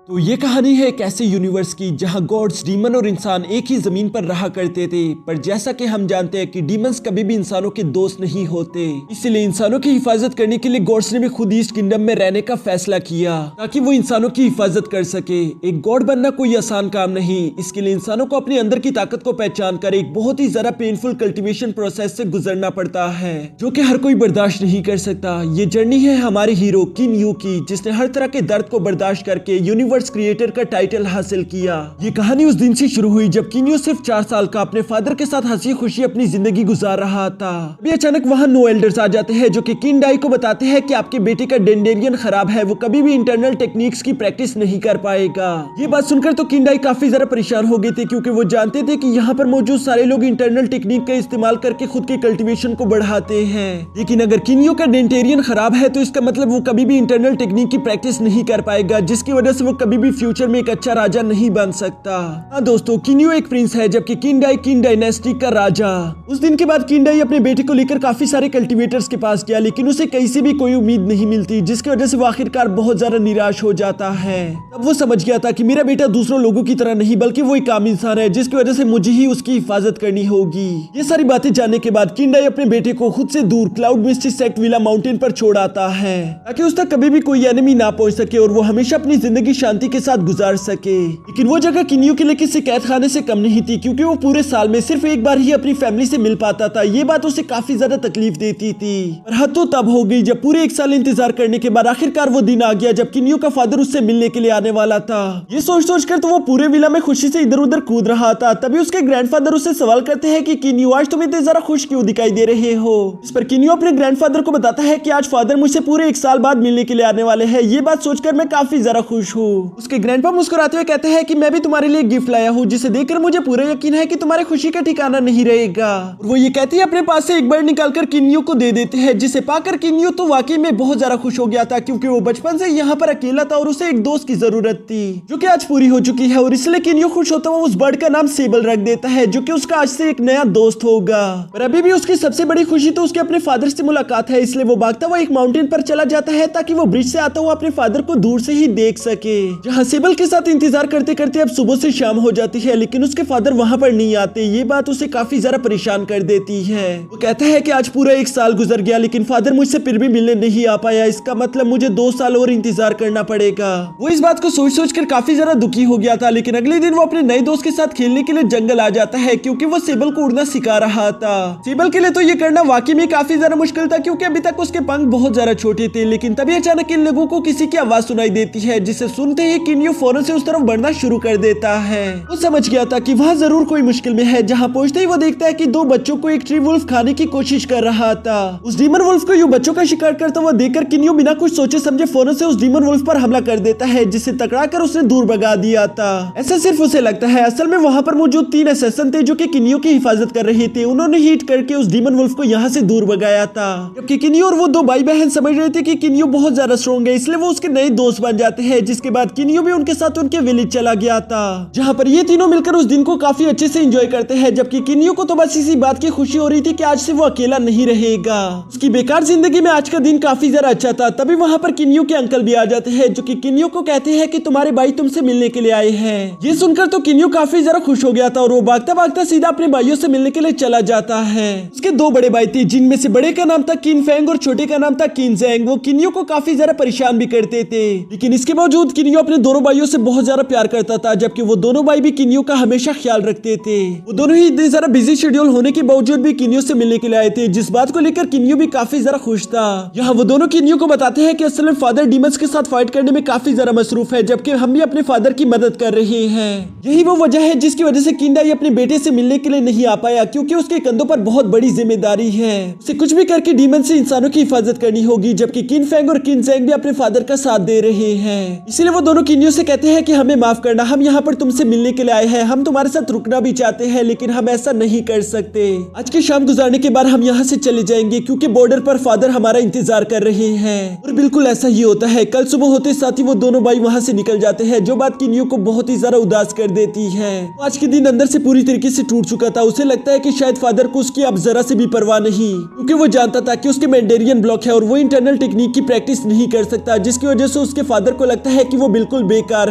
तो ये कहानी है एक ऐसे यूनिवर्स की जहां गॉड्स, डीमन और इंसान एक ही जमीन पर रहा करते थे। पर जैसा कि हम जानते हैं कि डीमंस कभी भी इंसानों के दोस्त नहीं होते, इसलिए इंसानों की हिफाजत करने के लिए गॉड्स ने भी खुद ईस्ट किंगडम में रहने का फैसला किया ताकि वो इंसानों की हिफाजत कर सके। एक गॉड बनना कोई आसान काम नहीं, इसके लिए इंसानों को अपने अंदर की ताकत को पहचान कर एक बहुत ही ज्यादा पेनफुल कल्टीवेशन प्रोसेस से गुजरना पड़ता है, जो कि हर कोई बर्दाश्त नहीं कर सकता। ये जर्नी है हमारे हीरो किन यू की, जिसने हर तरह के दर्द को बर्दाश्त करके यूनिवर्स क्रिएटर का टाइटल हासिल किया। ये कहानी उस दिन से शुरू हुई जब किन्यू सिर्फ 4 साल का अपने फादर के साथ हंसी खुशी अपनी जिंदगी गुजार रहा था। अभी अचानक वहाँ नो एल्डर्स आ जाते हैं जो कि किन डाई को बताते हैं कि आपके बेटे का डेंडेरियन खराब है, वो कभी भी इंटरनल टेक्निक्स की प्रैक्टिस नहीं कर पाएगा। ये बात सुनकर तो किन डाई काफी ज्यादा परेशान हो गए थे, क्योंकि वो जानते थे कि यहाँ पर मौजूद सारे लोग इंटरनल टेक्निक का इस्तेमाल करके खुद के कल्टीवेशन को बढ़ाते हैं। लेकिन अगर किन्यू का डेंटेरियन खराब है तो इसका मतलब वो कभी भी इंटरनल टेक्निक की प्रैक्टिस नहीं कर पाएगा, जिसकी वजह से वो कभी भी फ्यूचर में एक अच्छा राजा नहीं बन सकता। हाँ दोस्तों, किन्यू एक प्रिंस है जबकि किन डाई किन डायनेस्टी का राजा। उस दिन के बाद किन डाई अपने बेटे को लेकर काफी सारे कल्टीवेटर्स के पास गया, लेकिन उसे कहीं से भी कोई उम्मीद नहीं मिलती, जिसकी वजह से वो आखिरकार बहुत ज्यादा निराश हो जाता है। तब वो समझ गया था कि मेरा बेटा दूसरों लोगों की तरह नहीं बल्कि वो एक आम इंसान है, जिसकी वजह से मुझे ही उसकी हिफाजत करनी होगी। ये सारी बातें जानने के बाद किन डाई अपने बेटे को खुद से दूर क्लाउड मिस्टी सेक्ट विला माउंटेन पर छोड़ आता है, ताकि उस तक कभी भी कोई एनिमी ना पहुंच सके और वो हमेशा अपनी जिंदगी शांति के साथ गुजार सके। लेकिन वो जगह किन्यू के लिए किसी कैद खाने से कम नहीं थी, क्योंकि वो पूरे साल में सिर्फ एक बार ही अपनी फैमिली से मिल पाता था। ये बात उसे काफी ज्यादा तकलीफ देती थी। पर हद तो तब हो गई जब पूरे 1 साल इंतजार करने के बाद आखिरकार वो दिन आ गया जब किन्यू का फादर उससे मिलने के लिए आने वाला था। ये सोच कर तो वो पूरे विला में खुशी से इधर उधर कूद रहा था। तभी उसके ग्रैंडफादर उससे सवाल करते हैं कि किन्यू, आज तुम इतने जरा खुश क्यों दिखाई दे रहे हो। इस पर किन्यू अपने ग्रैंडफादर को बताता है कि आज फादर मुझसे पूरे 1 साल बाद मिलने के लिए आने वाले हैं। ये बात सोचकर मैं काफी ज्यादा खुश हूँ। उसके ग्रैंडपा मुस्कुराते हुए कहते हैं कि मैं भी तुम्हारे लिए गिफ्ट लाया हूँ, जिसे देखकर मुझे पूरा यकीन है कि तुम्हारी खुशी का ठिकाना नहीं रहेगा। और वो ये कहती है अपने पास से एक बर्ड निकालकर किन्यू को दे देते हैं, जिसे पाकर किन्यू तो वाकई में बहुत ज्यादा खुश हो गया था, क्योंकि वो बचपन से यहाँ पर अकेला था और उसे एक दोस्त की जरूरत थी, जो कि आज पूरी हो चुकी है। और इसलिए किन्यू खुश होता हुआ उस बर्ड का नाम सेबल रख देता है, जो कि उसका आज से एक नया दोस्त होगा। पर अभी भी उसकी सबसे बड़ी खुशी तो उसके अपने फादर से मुलाकात है, इसलिए वो भागता हुआ एक माउंटेन पर चला जाता है ताकि वो ब्रिज से आता हुआ अपने फादर को दूर से ही देख सके। जहाँ सेबल के साथ इंतजार करते करते अब सुबह से शाम हो जाती है, लेकिन उसके फादर वहां पर नहीं आते। ये बात उसे काफी ज्यादा परेशान कर देती है। वो कहता है कि आज पूरा 1 साल गुजर गया, लेकिन फादर मुझसे फिर भी मिलने नहीं आ पाया, इसका मतलब मुझे 2 साल और इंतजार करना पड़ेगा। वो इस बात को सोच कर काफी ज्यादा दुखी हो गया था। लेकिन अगले दिन वो अपने नए दोस्त के साथ खेलने के लिए जंगल आ जाता है, क्योंकि वो सेबल को उड़ना सिखा रहा था। सेबल के लिए तो ये करना वाकई में काफी ज्यादा मुश्किल था, क्योंकि अभी तक उसके पंख बहुत ज्यादा छोटे थे। लेकिन तभी अचानक इन लोगों को किसी की आवाज सुनाई देती है, जिसे सुनते ही किन्यू फौरन से उस तरफ बढ़ना शुरू कर देता है। वो समझ गया था कि वहाँ जरूर कोई मुश्किल में है। जहाँ पहुंचते ही वो देखता है कि 2 बच्चों को एक ट्री वुल्फ खाने की कोशिश कर रहा था। उस डीमन वुल्फ को यूं बच्चों का शिकार करता हुआ देखकर किन्यू बिना कुछ सोचे समझे फौरन से उस डीमन वुल्फ पर हमला कर देता है, जिसे टकराकर उसने दूर भगा दिया था। ऐसा सिर्फ उसे लगता है, असल में वहाँ पर मौजूद 3 असैसिन थे जो कि किन्यू की हिफाजत कर रहे थे। उन्होंने हिट करके उस डीमन वुल्फ को यहाँ से दूर भगाया था। जबकि किन्यू और वो 2 भाई बहन समझ रहे थे कि किन्यू बहुत ज्यादा स्ट्रॉन्ग है, इसलिए वो उसके नए दोस्त बन जाते हैं। जिसके बाद किन्यू भी उनके साथ उनके विलेज चला गया था, जहाँ पर ये तीनों मिलकर उस दिन को काफी अच्छे से एंजॉय करते हैं। जबकि किन्यू को तो बस इसी बात की खुशी हो रही थी कि आज से वो अकेला नहीं रहेगा। उसकी बेकार जिंदगी में आज का दिन काफी ज्यादा अच्छा था। तभी वहाँ पर किन्यू के अंकल भी आ जाते हैं, जो कि किन्यू को कहते हैं कि तुम्हारे भाई तुमसे मिलने के लिए आए हैं। ये सुनकर तो किन्यू काफी ज्यादा खुश हो गया था और वो भागता भागता सीधा अपने भाइयों से मिलने के लिए चला जाता है। उसके 2 बड़े भाई थे, जिनमें से बड़े का नाम था किन फेंग और छोटे का नाम था किन जेंग। वो किन्यू को काफी ज्यादा परेशान भी करते थे, लेकिन इसके बावजूद किन्यू अपने दोनों भाइयों से बहुत ज्यादा प्यार करता था। जबकि वो दोनों भाई भी किन्यू का हमेशा ख्याल रखते थे। वो दोनों ही इतने ज्यादा बिजी शेड्यूल होने के बावजूद भी किन्यू से मिलने के लिए आए थे, जिस बात को लेकर किन्यू भी काफी ज्यादा खुश था। यहाँ वो दोनों किन्यू को बताते हैं कि असल में फादर डीमंस के साथ फाइट करने में काफी ज्यादा मसरूफ है, जबकि हम भी अपने फादर की मदद कर रहे हैं। यही वो वजह है जिसकी वजह से किन डाई अपने बेटे से मिलने के लिए नहीं आ पाया, क्योंकि उसके कंधों पर बहुत बड़ी जिम्मेदारी है। उसे कुछ भी करके डीमन से इंसानों की हिफाजत करनी होगी। जबकि किन फेंग और किन जेंग भी अपने फादर का साथ दे रहे हैं। इसलिए वो दोनों किन्यू से कहते हैं कि हमें माफ करना, हम यहाँ पर तुमसे मिलने के लिए आए हैं। हम तुम्हारे साथ रुकना भी चाहते हैं, लेकिन हम ऐसा नहीं कर सकते। आज की शाम गुजारने के बाद हम यहाँ से चले जाएंगे, क्योंकि बॉर्डर पर फादर हमारा इंतजार कर रहे हैं। और बिल्कुल ऐसा ही होता है। कल सुबह होते साथ ही वो दोनों भाई वहाँ से निकल जाते हैं, जो बात किन्यू को बहुत ही ज्यादा उदास कर देती है। आज के दिन अंदर से पूरी तरीके से टूट चुका था। उसे लगता है कि शायद फादर को उसकी अब जरा से भी परवाह नहीं, क्योंकि वो जानता था कि उसके मेंडेरियन ब्लॉक है और वो इंटरनल टेक्निक की प्रैक्टिस नहीं कर सकता, जिसकी वजह से उसके फादर को लगता है कि वो बिल्कुल बेकार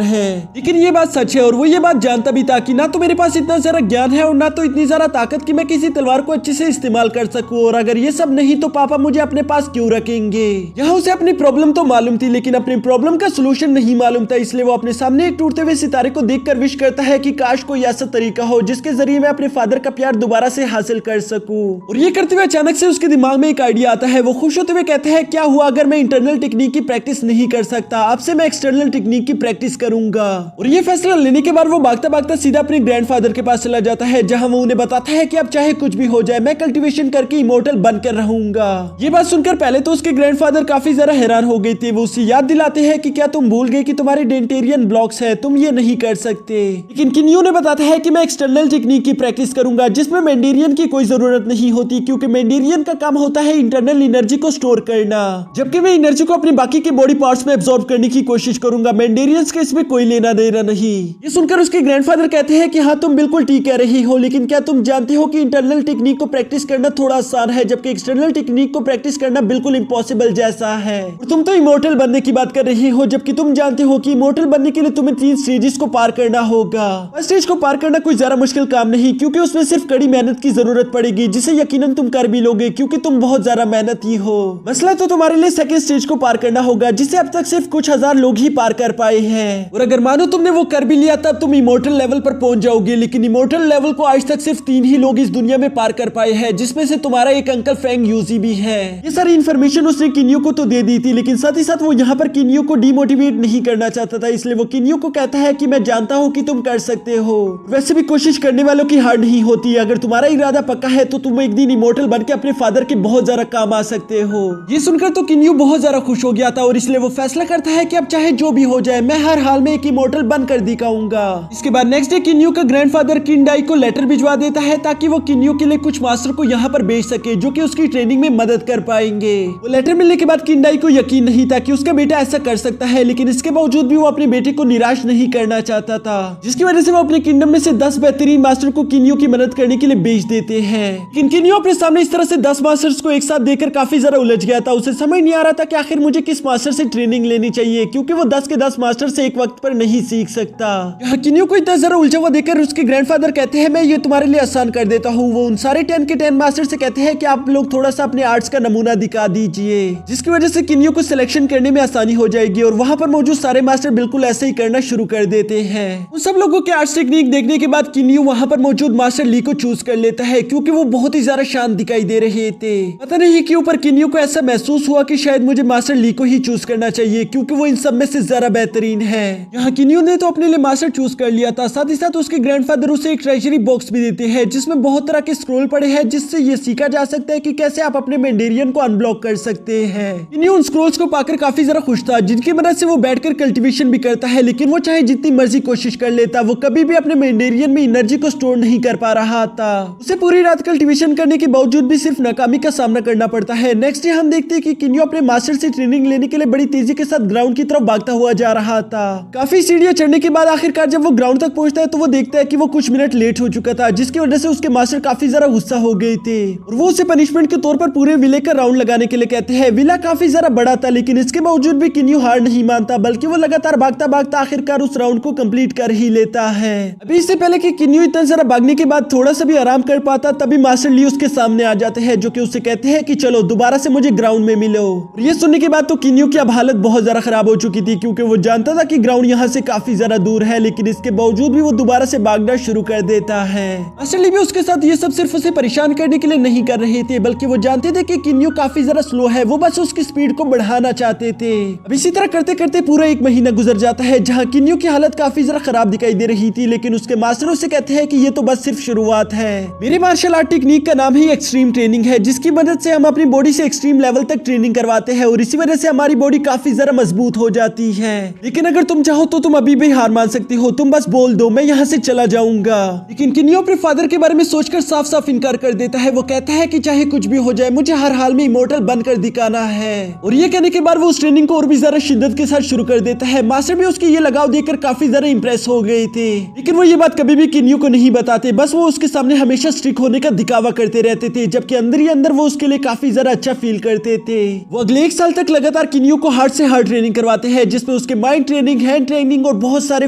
है। लेकिन ये बात सच है और वो ये बात जानता भी था कि ना तो मेरे पास इतना सारा ज्ञान है और ना तो इतनी सारा ताकत कि मैं किसी तलवार को अच्छे से इस्तेमाल कर सकूं, और अगर ये सब नहीं तो पापा मुझे अपने पास क्यों रखेंगे। यहाँ उसे अपनी प्रॉब्लम तो मालूम थी लेकिन अपनी प्रॉब्लम का सोल्यूशन नहीं मालूम था, इसलिए वो अपने सामने एक टूटते हुए सितारे को देखकर विश करता है कि काश कोई ऐसा तरीका हो जिसके जरिए मैं अपने फादर का प्यार दोबारा से हासिल कर सकूं। और ये करते हुए अचानक से उसके दिमाग में एक आइडिया आता है। वो खुश होते हुए कहते हैं, क्या हुआ अगर मैं इंटरनल टेक्निक की प्रैक्टिस नहीं कर सकता, अब से मैं एक्सटर्नल टेक्निक की प्रैक्टिस करूंगा। और ये फैसला लेने के बाद वो भागता भागता सीधा अपने ग्रैंडफादर के पास चला जाता है, जहां वो उन्हें बताता है कि अब चाहे कुछ भी हो जाए मैं कल्टीवेशन करके इमोर्टल बनकर रहूंगा। ये बात सुनकर पहले तो उसके ग्रैंडफादर काफी ज्यादा हैरान हो गए थे। वो उसे याद दिलाते हैं कि क्या तुम भूल गए कि तुम्हारे डेंटेरियन ब्लॉक्स है, तुम ये नहीं कर सकते। लेकिन किन्यू ने बताता है कि मैं एक्सटर्नल टेक्निक की प्रैक्टिस करूंगा जिसमें मेंडेरियन की कोई जरूरत नहीं होती, क्योंकि मेंडेरियन का काम होता है इंटरनल एनर्जी को स्टोर करना, जबकि मैं एनर्जी को अपने बाकी के बॉडी पार्ट्स में एब्जॉर्ब करने की कोशिश करूंगा। मेंडेरियंस के इसमें कोई लेना देना नहीं। ये सुनकर उसके ग्रैंडफादर कहते हैं कि हाँ तुम बिल्कुल ठीक कह रही हो, लेकिन क्या तुम जानते हो कि इंटरनल टेक्निक को प्रैक्टिस करना थोड़ा आसान है जबकि एक्सटर्नल टेक्निक को प्रैक्टिस करना बिल्कुल इम्पॉसिबल जैसा है। और तुम तो इमोर्टल बनने की बात कर रही हो, जबकि तुम जानते हो कि इमोर्टल बनने के लिए तुम्हें 3 स्टेजेस को पार करना होगा। फर्स्ट स्टेज को पार करना कोई ज्यादा मुश्किल काम नहीं, क्योंकि उसमें सिर्फ कड़ी मेहनत की जरूरत पड़ेगी, जिसे यकीनन तुम कर भी लोगे क्योंकि तुम बहुत ज्यादा मेहनती हो। मसला तो तुम्हारे लिए सेकंड स्टेज को पार करना होगा, जिसे अब तक सिर्फ कुछ हजार लोग ही पार कर पाए हैं। और अगर मानो तुमने वो कर भी लिया तब तुम इमोर्टल लेवल पर पहुंच जाओगे, लेकिन इमोर्टल लेवल को आज तक सिर्फ 3 ही लोग इस दुनिया में पार कर पाए हैं, जिसमें से तुम्हारा एक अंकल फ्रैंक यूजी भी है। ये सारी इन्फॉर्मेशन उसने किन्यू को तो दे दी थी, लेकिन साथ ही साथ वो यहाँ पर किन्यू को डिमोटिवेट नहीं करना चाहता था, इसलिए वो किन्यू को कहता है कि मैं जानता हूँ कि तुम कर सकते हो, वैसे भी कोशिश करने वालों की हार नहीं होती। अगर तुम्हारा इरादा पक्का है तो तुम एक दिन इमोर्टल बन के अपने फादर के बहुत ज्यादा काम आ सकते हो। ये सुनकर तो किन्यू बहुत ज्यादा खुश हो गया था और इसलिए वो फैसला करता है कि अब चाहे जो भी हो जाए मैं हर हाल में एक इमोर्टल बनकर दिखाऊंगा। इसके बाद नेक्स्ट डे किन्यू का ग्रैंडफादर किंडाई को लेटर भिजवा देता है ताकि वो किन्यू के लिए कुछ मास्टर को यहाँ पर भेज सके जो कि उसकी ट्रेनिंग में मदद कर पाएंगे। वो लेटर मिलने के बाद किंडाई को यकीन नहीं था कि उसका बेटा ऐसा कर सकता है, लेकिन इसके बावजूद भी वो अपने बेटे को निराश नहीं करना चाहता था, जिसकी वजह से वो अपने किंगडम में से 10 बेहतरीन मास्टर को किन्यू की मदद करने के लिए भेज देते हैं। लेकिन किन्यू अपने सामने इस तरह से 10 मास्टर्स को एक साथ देकर काफी ज्यादा उलझ गया था। उसे समझ नहीं आ रहा था कि आखिर मुझे किस मास्टर से ट्रेनिंग लेनी चाहिए, क्योंकि वो 10 के 10 मास्टर से एक वक्त पर नहीं सीख सकता। यहाँ किन्यू को इतना जरा उलझा हुआ देखकर उसके ग्रैंडफादर कहते हैं, मैं ये तुम्हारे लिए आसान कर देता हूँ। वो उन सारे 10 के 10 मास्टर से कहते हैं कि आप लोग थोड़ा सा अपने आर्ट्स का नमूना दिखा दीजिए, जिसकी वजह से किन्यू को सिलेक्शन करने में आसानी हो जाएगी। और वहाँ पर मौजूद सारे मास्टर बिल्कुल ऐसे ही करना शुरू कर देते हैं। उन सब लोगों के आर्ट्स टेक्निक देखने के बाद किन्यू वहाँ पर मौजूद मास्टर ली को चूज कर लेता है, क्योंकि वो बहुत ही ज्यादा शांत दिखाई दे रहे थे। पता नहीं क्यों पर किन्यू को ऐसा महसूस हुआ कि शायद मुझे मास्टर ली को ही चूज करना चाहिए, क्योंकि वो इन सब में से ज्यादा बेहतरीन है। यहाँ किन्यू ने तो अपने लिए मास्टर चूज कर लिया था, साथ ही साथ उसके ग्रैंडफादर उसे एक ट्रेजरी बॉक्स भी देते हैं जिसमें बहुत तरह के स्क्रोल पड़े हैं, जिससे ये सीखा जा सकता है कि कैसे आप अपने मेंडेरियन को अनब्लॉक कर सकते हैं। किन्यू उन स्क्रोल्स को पाकर काफी ज्यादा खुश था, जिनकी मदद से वो बैठकर कल्टीवेशन भी करता है, लेकिन वो चाहे जितनी मर्जी कोशिश कर लेता वो कभी भी अपने मेंडेरियन में एनर्जी को स्टोर नहीं कर पा रहा था। उसे पूरी रात कल्टीवेशन करने के बावजूद भी सिर्फ नाकामी का सामना करना पड़ता है। नेक्स्ट डे हम देखते हैं कि किन्यू अपने मास्टर से ट्रेनिंग लेने के लिए बड़ी तेजी के साथ ग्राउंड की तरफ भागता हुआ जा रहा था। काफी सीढ़ियां चढ़ने के बाद आखिरकार जब वो ग्राउंड तक पहुंचता है तो वो देखता है कि वो कुछ मिनट लेट हो चुका था, जिसकी वजह से उसके मास्टर काफी ज्यादा गुस्सा हो गए थे और वो उसे पनिशमेंट के तौर पर पूरे विले का राउंड लगाने के लिए कहते हैं। विला काफी ज्यादा बड़ा था, लेकिन इसके बावजूद भी किन्यू हार नहीं मानता, बल्कि वो लगातार भागता भागता आखिरकार उस राउंड को कंप्लीट कर ही लेता है। अभी इससे पहले कि किन्यू इतना सारा भागने के बाद थोड़ा सा भी आराम कर पाता, तभी मास्टर ली उसके सामने आ जाते हैं, जो कि उससे कहते हैं कि चलो दोबारा से मुझे ग्राउंड में मिलो। और ये सुनने के बाद तो किन्यू की अब हालत बहुत ज्यादा खराब हो चुकी थी, क्योंकि वो जानता था कि ग्राउंड यहाँ से काफी ज्यादा दूर है, लेकिन इसके बावजूद भी वो दोबारा से भागना शुरू कर देता है। मास्टर ली भी उसके साथ ये सब सिर्फ उसे परेशान करने के लिए नहीं कर रहे थे, बल्कि वो जानते थे कि किन्यू काफी ज्यादा स्लो है, वो बस उसकी स्पीड को बढ़ाना चाहते थे। अब इसी तरह करते करते पूरा 1 महीना गुजर जाता है, जहाँ किन्यू की हालत काफी ज्यादा खराब दिखाई दे रही थी, लेकिन उसके मास्टर उसे कहते हैं कि ये तो बस सिर्फ शुरुआत है। मेरे मार्शल आर्ट टेक्निक का नाम ही एक्सट्रीम ट्रेनिंग है, जिसकी मदद से हम अपनी बॉडी से एक्सट्रीम लेवल तक ट्रेनिंग करवाते हैं और इसी वजह से हमारी बॉडी काफी ज्यादा मजबूत हो जाती है। लेकिन अगर तुम चाहो तो तुम अभी भी हार मान सकती हो, तुम बस बोल दो मैं यहाँ से चला जाऊंगा। लेकिन किन्यू अपने फादर के बारे में सोचकर साफ साफ इनकार कर देता है। वो कहता है कि चाहे कुछ भी हो जाए मुझे हर हाल में इमोर्टल बनकर दिखाना है। और ये कहने के बाद वो उस ट्रेनिंग को और भी ज्यादा शिद्दत के साथ शुरू कर देता है। मास्टर भी उसकी ये लगाव देखकर काफी ज्यादा इंप्रेस हो गए थे, लेकिन वो ये बात कभी भी किन्यू को नहीं बताते, बस वो उसके सामने हमेशा स्ट्रिक्ट होने का दिखावा करते रहते थे, जबकि अंदर ही अंदर वो उसके लिए काफी ज्यादा अच्छा फील करते थे। वो अगले 1 साल तक लगातार किन्यू को हार्ड से हार्ड ट्रेनिंग करवाते हैं, जिसमें उसके उसके माइंड ट्रेनिंग, हैंड ट्रेनिंग और बहुत सारे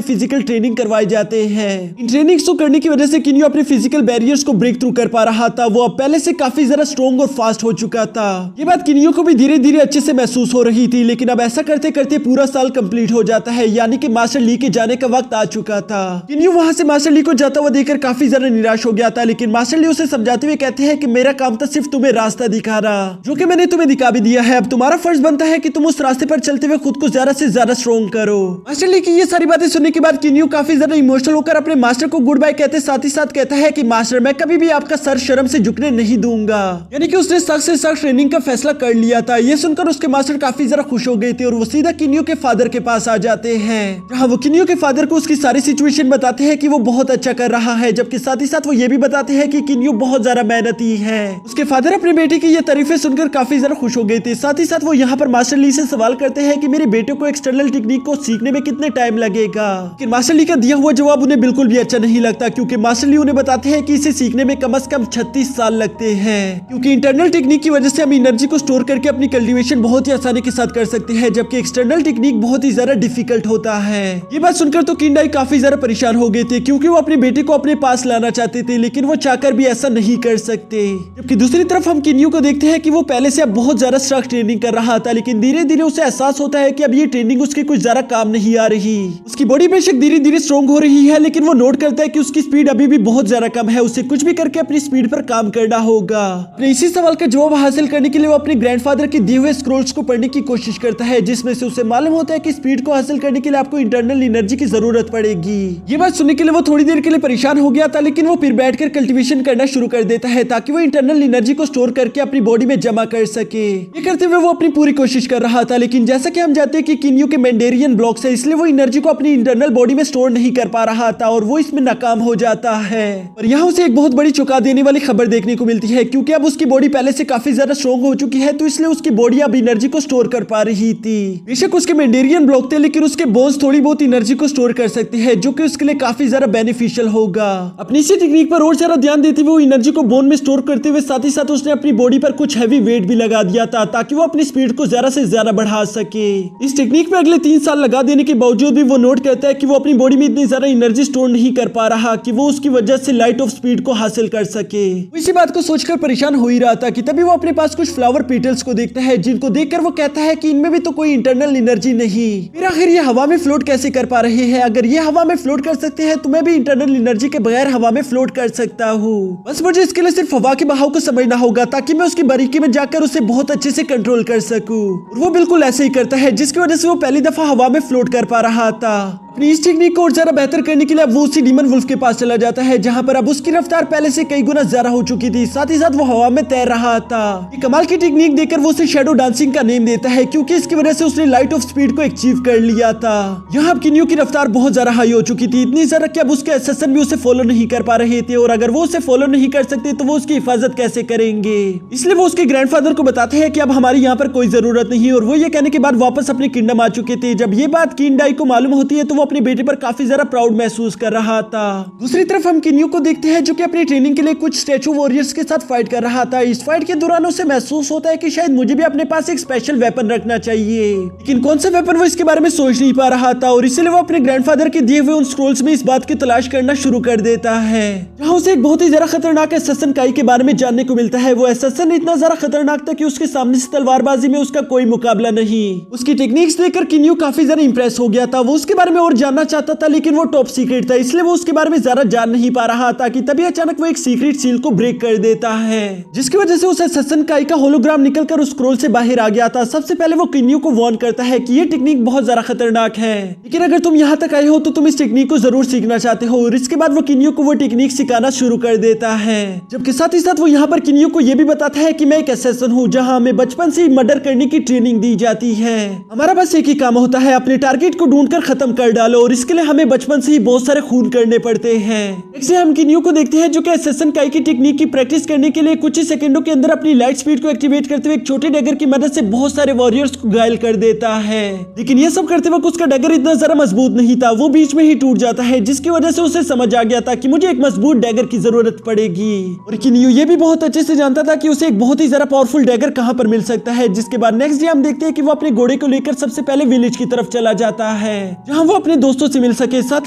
फिजिकल ट्रेनिंग करवाए जाते हैं। इन ट्रेनिंग्स को करने की वजह से किन्यू अपने फिजिकल बैरियर्स को ब्रेक थ्रू कर पा रहा था। वो अब पहले से काफी ज्यादा स्ट्रॉन्ग और फास्ट हो चुका था। ये बात किन्यू को भी धीरे धीरे अच्छे से महसूस हो रही थी, लेकिन अब ऐसा करते करते पूरा साल कंप्लीट हो जाता है, यानी कि मास्टर ली के जाने का वक्त आ चुका था। किन्यू वहां से मास्टर ली को जाता हुआ देखकर काफी ज्यादा निराश हो गया था, लेकिन मास्टर ली उसे समझाते हुए कहते हैं कि मेरा काम था सिर्फ तुम्हें रास्ता दिखाना, जो कि मैंने तुम्हें दिखा भी दिया है। अब तुम्हारा फर्ज बनता है कि तुम उस रास्ते पर चलते हुए खुद को ज्यादा से ज्यादा स्ट्रॉन्ग करो। मास्टर ली की ये सारी बातें सुनने के बाद किन्यू काफी ज्यादा इमोशनल होकर अपने मास्टर को गुड बाय कहते साथ ही साथ कहता है कि मास्टर मैं कभी भी आपका सर शर्म से झुकने नहीं दूंगा। यानी कि उसने सख्त से सख्त ट्रेनिंग का फैसला कर लिया था। ये सुनकर उसके मास्टर काफी ज्यादा खुश हो गए थे और वो सीधा किन्यू के फादर के पास आ जाते हैं, जहां वो किन्यू के फादर को उसकी सारी सिचुएशन बताते हैं कि वो बहुत अच्छा कर रहा है, जबकि साथ ही साथ वो ये भी बताते हैं कि किन्यू बहुत ज्यादा मेहनती है। उसके फादर अपने बेटे की ये तारीफें सुनकर काफी ज्यादा खुश हो गए थे। साथ ही साथ वो यहाँ पर मास्टर ली से सवाल करते हैं कि मेरे बेटे को एक्सटर्नल टेक्निक को सीखने में कितने टाइम लगेगा। लेकिन मास्टर ली का दिया हुआ जवाब उन्हें बिल्कुल भी अच्छा नहीं लगता, क्योंकि मास्टर ली उन्हें बताते हैं कि इसे सीखने में कम से कम 36 साल लगते हैं, क्योंकि इंटरनल टेक्निक की वजह से हम एनर्जी को स्टोर करके अपनी कल्टीवेशन बहुत ही आसानी के साथ कर सकते हैं, जबकि एक्सटर्नल टेक्निक बहुत ही ज्यादा डिफिकल्ट होता है। ये बात सुनकर तो किंडाई काफी ज्यादा परेशान हो गए थे, क्योंकि वो अपने बेटे को अपने पास लाना चाहते थे, लेकिन वो चाहकर भी ऐसा नहीं कर सकते। जबकि दूसरी तरफ हम किन्यू को देखते हैं कि वो पहले से अब बहुत ज्यादा सख्त ट्रेनिंग कर रहा था, लेकिन धीरे धीरे उसे एहसास होता है कि अब ये ट्रेनिंग उसके कुछ ज्यादा काम नहीं आ रही। उसकी बॉडी बेशक धीरे धीरे स्ट्रॉन्ग हो रही है, लेकिन वो नोट करता है कि उसकी स्पीड अभी भी बहुत ज्यादा कम है। उसे कुछ भी करके अपनी स्पीड पर काम करना होगा। अपने इसी सवाल का जवाब हासिल करने के लिए वो अपने ग्रैंडफादर के दिए हुए स्क्रोल्स को पढ़ने की कोशिश करता है, जिसमें से उसे मालूम होता है कि स्पीड को हासिल करने के लिए आपको इंटरनल एनर्जी की जरूरत पड़ेगी। ये बात सुनने के लिए वो थोड़ी देर के लिए परेशान हो गया था, लेकिन वो फिर बैठकर कल्टीवेशन करना शुरू कर देता है, ताकि वो इंटरनल एनर्जी को स्टोर करके अपनी बॉडी में जमा कर सके। ये करते हुए वो अपनी पूरी कोशिश कर रहा था, लेकिन जैसा कि हम जानते हैं कि किन्यू के मेंडेरियन ब्लॉक्स है, इसलिए वो एनर्जी को अपनी इंटरनल बॉडी में स्टोर नहीं कर पा रहा था और वो इसमें नाकाम हो जाता है। और यहाँ उसे एक बहुत बड़ी चौंका देने वाली खबर देखने को मिलती है, क्योंकि अब उसकी बॉडी पहले से काफी ज्यादा स्ट्रॉन्ग हो चुकी है, तो इसलिए उसकी बॉडी अब एनर्जी को स्टोर कर पा रही थी। बेशक उसके मेंडेरियन ब्लॉक थे, लेकिन उसके बोन्स थोड़ी बहुत एनर्जी को स्टोर कर सकती है, जो कि उसके लिए काफी ज्यादा बेनिफिशियल होगा। अपनी इसी टेक्निक पर और ज्यादा ध्यान देते हुए वो एनर्जी को बोन में स्टोर करते हुए साथ ही साथ उसने अपनी बॉडी पर कुछ हैवी वेट भी लगा दिया था, ताकि वो अपनी स्पीड को ज्यादा से ज्यादा बढ़ा सके। इस टेक्निक में अगले 3 साल लगा देने के बावजूद भी वो नोट करता है कि वो अपनी बॉडी में इतनी ज्यादा एनर्जी स्टोर नहीं कर पा रहा कि वो उसकी वजह से लाइट ऑफ स्पीड को हासिल कर सके। इसी बात को सोचकर परेशान हो ही रहा था कि तभी वो अपने पास कुछ फ्लावर पेटल्स को देखता है, जिनको देखकर वो कहता है कि इनमें भी तो कोई इंटरनल एनर्जी नहीं, फिर आखिर ये हवा में फ्लोट कैसे कर पा रहे हैं? अगर ये हवा में फ्लोट कर सकते हैं तो मैं भी इंटरनल एनर्जी के बगैर हवा में फ्लोट कर सकता हूँ। बस मुझे इसके लिए सिर्फ हवा के बहाव को समझना होगा, ताकि मैं उसकी बारीकी में जाकर उसे बहुत अच्छे से कंट्रोल कर सकूं। और वो बिल्कुल ऐसे ही करता है, जिसकी वजह से वो पहली दफा हवा में फ्लोट कर पा रहा था। अपनी इस टेक्निक को और ज्यादा बेहतर करने के लिए अब वो उसी डीमन वुल्फ के पास चला जाता है, जहां पर अब उसकी रफ्तार पहले से कई गुना ज्यादा हो चुकी थी। साथ ही साथ वो हवा में तैर रहा था। ये कमाल की टेक्निक देखकर वो उसे शैडो डांसिंग का नेम देता है, क्योंकि इसकी वजह से उसने लाइट ऑफ स्पीड को अचीव कर लिया था। यहाँ अब किन्यू की रफ्तार बहुत ज्यादा हाई हो चुकी थी, इतनी ज्यादा कि अब उसके असिस्टेंट भी उसे फॉलो नहीं कर पा रहे थे, और अगर वो उसे फॉलो नहीं कर सकते तो वो उसकी हिफाजत कैसे करेंगे? इसलिए वो उसके ग्रैंडफादर को बताते हैं कि अब हमारी यहाँ पर कोई जरूरत नहीं, और वो ये कहने के बाद वापस अपने किंगडम आ चुके थे। जब ये बात किंडाई को मालूम होती है तो वो अपने बेटे पर काफी ज्यादा प्राउड महसूस कर रहा था। दूसरी तरफ हम किन्यू को देखते हैं, जो कि अपनी ट्रेनिंग के लिए कुछ स्टैचू वॉरियर्स के साथ फाइट कर रहा था। इस फाइट के दौरान उसे महसूस होता है कि शायद मुझे भी अपने पास एक स्पेशल वेपन रखना चाहिए, लेकिन कौन सा वेपन वो इसके बारे में सोच नहीं पा रहा था, और इसलिए वो अपने ग्रैंडफादर के दिए हुए उन स्क्रोल्स में इस बात की तलाश करना शुरू कर देता है, जहां उसे एक बहुत ही ज्यादा खतरनाक अससन काई के बारे में जानने को मिलता है। वो अससन इतना ज्यादा खतरनाक था कि उसके सामने से तलवारबाजी में उसका कोई मुकाबला नहीं। उसकी टेक्निक्स देखकर किन्यू काफी ज्यादा इंप्रेस हो गया था। वो उसके बारे में और जानना चाहता था, लेकिन वो टॉप सीक्रेट था, इसलिए वो उसके बारे में ज्यादा जान नहीं पा रहा था कि तभी अचानक वो एक सीक्रेट सील को ब्रेक कर देता है, जिसकी वजह से उस अससन काई का होलोग्राम निकलकर उस स्क्रोल से बाहर आ गया था। सबसे पहले वो किन्यू को वार्न करता है कि ये टेक्निक बहुत ज्यादा खतरनाक है, लेकिन अगर तुम यहाँ तक आए हो तो तुम इस टेक्निक को जरूर सीखना चाहते हो। और इसके बाद वो किन्यू को वो टेक्निक सिखाना शुरू कर देता है, जबकि साथ ही साथ वो यहाँ पर किन्यू को ये भी बताता है कि मैं एक असैसिन हूँ, जहाँ हमें बचपन से ही मर्डर करने की ट्रेनिंग दी जाती है। हमारा बस एक ही काम होता है, अपने टारगेट को ढूंढकर खत्म कर डालो, और इसके लिए हमें बचपन से ही बहुत सारे खून करने पड़ते हैं। इससे हम किन्यू को देखते हैं, जो कि असैसिन काई की टेक्निक की प्रैक्टिस करने के लिए कुछ ही सेकंडों के अंदर अपनी लाइट स्पीड को एक्टिवेट करते हुए एक छोटे डैगर की मदद से बहुत सारे वॉरियर्स को घायल कर देता है। लेकिन ये सब करते वक्त उसका डैगर इतना ज्यादा मजबूत नहीं था, वो बीच में ही टूट जाता है, जिसकी वजह से उसे समझ आ गया था कि मुझे एक मजबूत डैगर की जरूरत पड़ेगी। और किन्यू ये भी बहुत अच्छे से जानता था कि उसे एक बहुत ही ज्यादा पावरफुल डैगर कहां पर मिल सकता है। जिसके बाद नेक्स्ट डे हम देखते हैं कि वो अपने घोड़े को लेकर सबसे पहले विलेज बीच की तरफ चला जाता है जहाँ वो अपने दोस्तों से मिल सके। साथ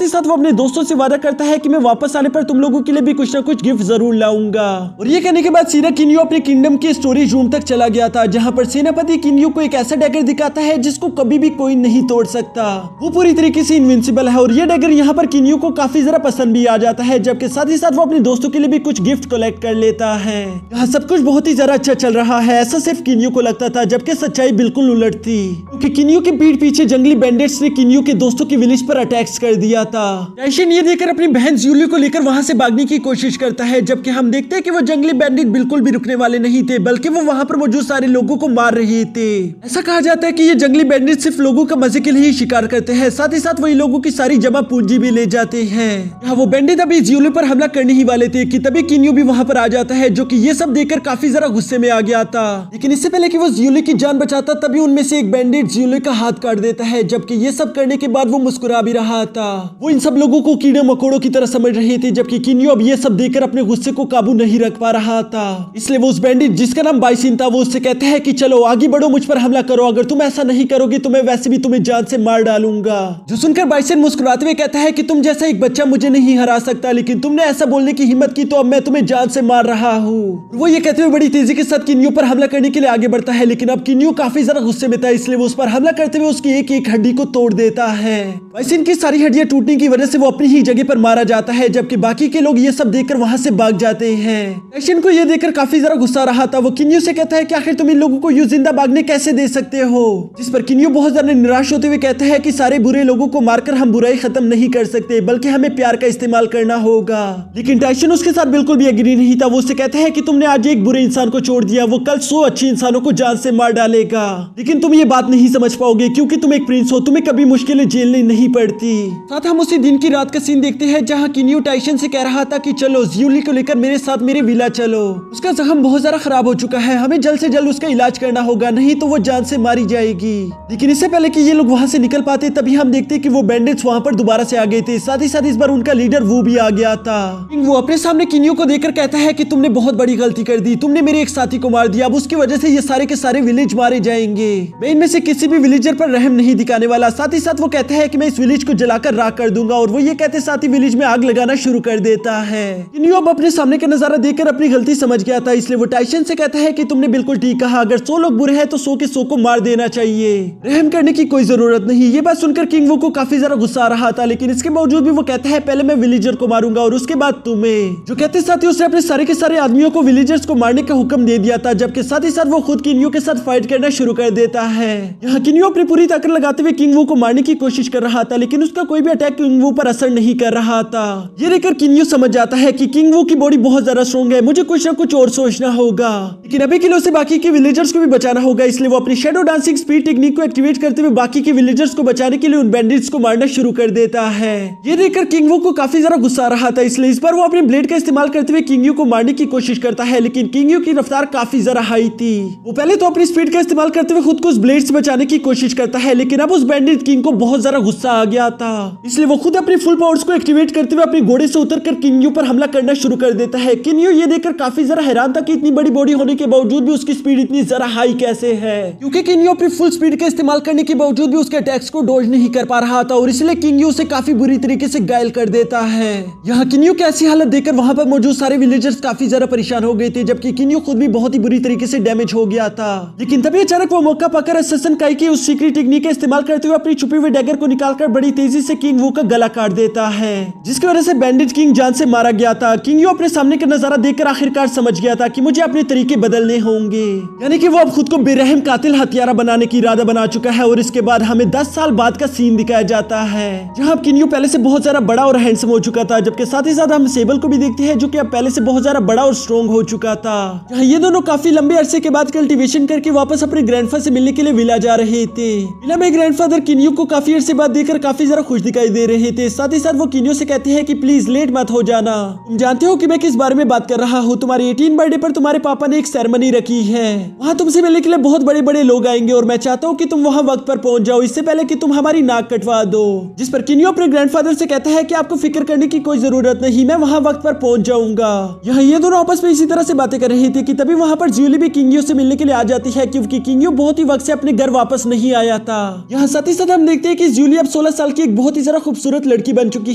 ही साथ वो अपने दोस्तों से वादा करता है कि मैं वापस आने पर तुम लोगों के लिए भी कुछ ना कुछ गिफ्ट जरूर लाऊंगा। और ये कहने के बाद सीधा किन्यू अपने किंगडम के स्टोरेज रूम तक चला गया था जहाँ पर सेनापति किन्यू को एक ऐसा डैगर दिखाता है जिसको कभी भी कोई नहीं तोड़ सकता। वो पूरी तरीके से इनविंसिबल है और ये डैगर यहाँ पर किन्यू को काफी जरा पसंद भी आ जाता है, जबकि साथ ही साथ वो अपने दोस्तों के लिए भी कुछ गिफ्ट कलेक्ट कर लेता है। यहाँ सब कुछ बहुत ही ज्यादा अच्छा चल रहा है, ऐसा सिर्फ किन्यू को लगता था, जबकि सच्चाई बिल्कुल उलट थी क्योंकि किन्यू के पीठ पीछे जंगली बैंडिट्स ने किन्यू के दोस्तों के विलेज पर अटैक्स कर दिया था। टाइशन ये देखकर अपनी बहन ज्यूली को लेकर वहां से भागने की कोशिश करता है, जबकि हम देखते हैं कि वो जंगली बैंडिट बिल्कुल भी रुकने वाले नहीं थे, बल्कि वो वहां पर मौजूद सारे लोगों को मार रहे थे। ऐसा कहा जाता है कि ये जंगली बैंडिट सिर्फ लोगों का मजे के लिए ही शिकार करते हैं, साथ ही साथ वही लोगों की सारी जमा पूंजी भी ले जाते हैं। यहाँ वो बैंडिट अभी ज्यूली पर हमला करने ही वाले थे कि तभी किन्यू भी वहां पर आ जाता है, जो कि ये सब देखकर काफी जरा गुस्से में आ गया था। लेकिन इससे पहले कि वो ज्यूली की जान बचाता तभी उनमें से एक बैंडिट ज्यूली का हाथ काट देता है, जबकि ये सब करने के बाद वो मुस्कुरा भी रहा था। वो इन सब लोगों को कीड़े मकोड़ों की तरह समझ रहे थे, जबकि किन्यू अब ये सब देखकर अपने गुस्से को काबू नहीं रख पा रहा था। इसलिए वो उस बैंडिट जिसका नाम बाइसिन था वो उससे कहता है कि चलो आगे बढ़ो, मुझ पर हमला करो, अगर तुम ऐसा नहीं करोगे तो मैं वैसे भी तुम्हें जान से मार डालूंगा। जो सुनकर बाइसिन मुस्कुराते हुए कहता है कि तुम जैसा एक बच्चा मुझे नहीं हरा सकता, लेकिन तुमने ऐसा बोलने की हिम्मत की तो अब मैं तुम्हें जान से मार रहा हूँ। वो ये कहते हुए बड़ी तेजी के साथ किन्यू पर हमला करने के लिए आगे बढ़ता है, लेकिन अब किन्यू काफी ज्यादा गुस्से में था, इसलिए वो उस पर हमला करते हुए उसकी एक एक हड्डी को तोड़ देता है। बाइसिन की सारी हड्डियां टूटने की वजह से वो अपनी ही जगह पर मारा जाता है, जबकि बाकी के लोग ये सब देखकर वहां से भाग जाते हैं। टाइशन को ये देखकर काफी ज्यादा गुस्सा रहा था। वो किन्यू से कहता है कि आखिर तुम इन लोगों को यूं जिंदा भागने कैसे दे सकते हो, जिस पर किन्यू बहुत ज्यादा निराश होते हुए कहता है कि सारे बुरे लोगों को मारकर हम बुराई खत्म नहीं कर सकते, बल्कि हमें प्यार का इस्तेमाल करना होगा। लेकिन टाइशन उसके साथ बिल्कुल भी एग्री नहीं था। वो उससे कहता है कि तुमने आज एक बुरे इंसान को छोड़ दिया, वो कल 100 अच्छे इंसानों को जान से मार डालेगा, लेकिन तुम ये बात नहीं समझ पाओगे क्योंकि तुम एक प्रिंस हो, तुम्हें कभी मुश्किलें झेलनी नहीं पड़ती। साथ हम उसी दिन की रात का सीन देखते हैं जहाँ किन्यू टाइशन से कह रहा था कि चलो ज्यूली को लेकर मेरे साथ मेरे विला चलो, उसका जख्म बहुत ज्यादा खराब हो चुका है, हमें जल्द से जल्द उसका इलाज करना होगा, नहीं तो वो जान से मारी जाएगी। लेकिन इससे पहले कि ये लोग वहां से निकल पाते तभी हम देखते कि वो बैंडिट्स वहां पर दोबारा से आ गए थे। साथ ही साथ इस बार उनका लीडर वो भी आ गया था। वो अपने सामने किन्यू को देखकर कहता है कि तुमने बहुत बड़ी गलती कर दी, तुमने मेरे एक साथी को मार दिया, अब उसकी वजह से ये सारे के सारे विलेज मारे जाएंगे। मैं इनमें से किसी भी विलेजर पर रहम नहीं दिखाने वाला। साथ ही साथ वो कहता है कि मैं इस विलेज को जलाकर राख कर दूंगा, और वो ये कहते साथ ही विलेज में आग लगाना शुरू कर देता है। किन्यू अब अपने सामने का नजारा देखकर अपनी गलती समझ गया था, इसलिए वो टाइशन से कहता है कि तुमने बिल्कुल ठीक कहा, अगर 100 लोग बुरे हैं तो 100 के 100 को मार देना चाहिए, रहम करने की कोई जरूरत नहीं। ये बात सुनकर किंग वो को काफी ज्यादा गुस्सा आ रहा था, लेकिन इसके बावजूद भी वो कहता है पहले मैं विलेजर को मारूंगा और उसके बाद तुम्हें। जो कहते साथ ही उसने अपने सारे के सारे आदमियों को विलेजर्स को मारने का हुक्म दे दिया था, जबकि साथ ही साथ वो खुद किन्यू के साथ फाइट करना शुरू कर देता है। यहाँ किन्यू अपनी पूरी ताकत लगाते हुए किंग वो को मारने की कोशिश कर रहा था, लेकिन उसका कोई भी अटैक किंग वो पर असर नहीं कर रहा था। ये देखकर किन्यू समझ जाता है कि किंग वो की बॉडी बहुत ज्यादा स्ट्रॉन्ग है, मुझे कुछ ना कुछ और सोचना होगा। लेकिन अभी के लिए उसे बाकी के विलेजर्स को भी बचाना होगा, इसलिए वो अपनी शैडो डांसिंग स्पीड टेक्निक को एक्टिवेट करते हुए बाकी के विलेजर्स को बचाने के लिए उन बैंडिट्स को मारना शुरू कर देता है। ये देखकर किंग वो को काफी ज्यादा गुस्सा आ रहा था, इसलिए इस बार वो अपने ब्लेड का इस्तेमाल करते हुए किंग यू को मारने की कोशिश करता है, लेकिन किंग यू की रफ्तार काफी ज्यादा हाई थी। वो पहले तो अपनी स्पीड का इस्तेमाल करते हुए खुद को उस ब्लेड से बचाने की कोशिश करता है, लेकिन अब उस बैंडिट किंग को बहुत ज्यादा गुस्सा आ गया था, इसलिए वो खुद अपनी फुल पावर्स को एक्टिवेट करते हुए अपने घोड़े से उतरकर किंग यू पर हमला करना शुरू कर देता है। किंग यू ये देखकर काफी ज्यादा हैरान था कि इतनी बड़ी बॉडी होने के बावजूद भी उसकी स्पीड इतनी ज्यादा हाई कैसे है, क्योंकि किंग यू अपनी फुल स्पीड का इस्तेमाल करने के बावजूद भी उसके अटैक्स को डॉज नहीं कर पा रहा था, और इसलिए किंग यू उसे काफी बुरी तरीके से घायल कर देता है। यहाँ किंग यू की ऐसी हालत देखकर वहां पर मौजूद सारे विलेजर्स काफी ज्यादा परेशान हो गए थे, जबकि किंग यू खुद भी बहुत ही बुरी तरीके से डैमेज हो गया था। लेकिन तभी अचानक वो मौका पाकर अससन काई की उस सीक्रेट टेक्निक का इस्तेमाल करते हुए अपनी छुपी हुई डैगर को निकालकर बड़ी तेजी से किंग वू का गला काट देता है, जिसकी वजह से बैंडिट किंग जान से मारा गया था। किंग यू अपने सामने का नजारा देखकर आखिरकार समझ गया था कि मुझे अपने तरीके बदलने होंगे, यानी कि वो अब खुद को बेरहम कातिल हत्यारा बनाने की इरादा बना चुका है। और इसके बाद हमें 10 साल बाद का सीन दिखाया जाता है, जहाँ किंग यू पहले से बहुत ज्यादा बड़ा और हैंडसम हो चुका था, जबकि साथ ही साथ हम सेबल को भी देखते हैं जो कि अब पहले से बहुत ज्यादा बड़ा और स्ट्रॉन्ग हो चुका था। जहाँ ये दोनों काफी लंबे अरसे के बाद कल्टीवेशन करके वापस अपने ग्रैंडफादर से मिलने के लिए विला जा रहे थे। विला में ग्रैंडफादर किंग यू को काफी अरसे बाद देखकर काफी ज्यादा खुश दिखाई दे रहे थे। साथ ही साथ वो किंग यू से कहते हैं कि प्लीज लेट मत हो जाना, तुम जानते हो कि मैं किस बारे में बात कर रहा हूँ, तुम्हारे 18 बर्थडे पर तुम्हारे पापा ने एक सेरेमनी रखी है, वहाँ तुमसे मिलने के लिए बहुत बड़े बड़े लोग आएंगे और मैं चाहता हूँ कि तुम वहाँ वक्त पर पहुंच जाओ, इससे पहले कि तुम हमारी नाक कटवा दो। जिस पर किंग यू अपने ग्रैंडफादर से कहता है कि आपको फिक्र करने की कोई जरूरत नहीं, मैं वहाँ वक्त पर पहुंच जाऊंगा। यहाँ ये दोनों आपस में इसी तरह से बातें कर रहे थे कि तभी वहाँ पर ज्यूली भी किंग यू से मिलने के लिए आ जाती है, क्योंकि किंग यू बहुत ही वक्त से अपने घर वापस नहीं आया था। यहाँ साथ ही साथ हम देखते हैं कि जूली अब 16 साल की एक बहुत ही ज्यादा खूबसूरत लड़की बन चुकी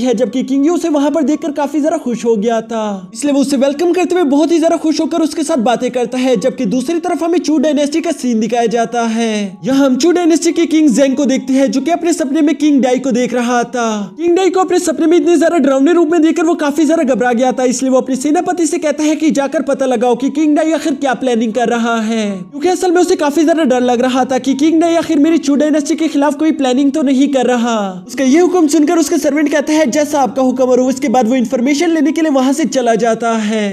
है, जबकि किंग उसे वहां पर देखकर काफी ज्यादा खुश हो गया था, इसलिए वो उसे वेलकम करते हुए बहुत ही ज्यादा खुश होकर उसके साथ बातें करता है। जबकि दूसरी तरफ हमें चू डायनेस्टी का सीन दिखाया जाता है। यहाँ हम चू डायनेस्टी के किंग जेंग को देखते हैं, जो कि अपने सपने में किंग डाई को देख रहा था। किंग डाई को अपने सपने में इतने ज्यादा डरावने रूप में देखकर वो काफी ज्यादा घबरा गया था, इसलिए वो अपने सेनापति से कहता है कि जाकर पता लगाओ कि किंग डाई आखिर क्या प्लानिंग कर रहा है, क्योंकि असल में उसे काफी ज्यादा डर लग रहा था कि किंग डाई आखिर मेरी चू डायनेस्टी के खिलाफ कोई प्लानिंग तो नहीं कर रहा। उसका ये हुक्म सुनकर उसका सर्वेंट कहता है जैसा आपका हुक्म, और उसके बाद वो इन्फॉर्मेशन लेने के लिए वहां से चला जाता है।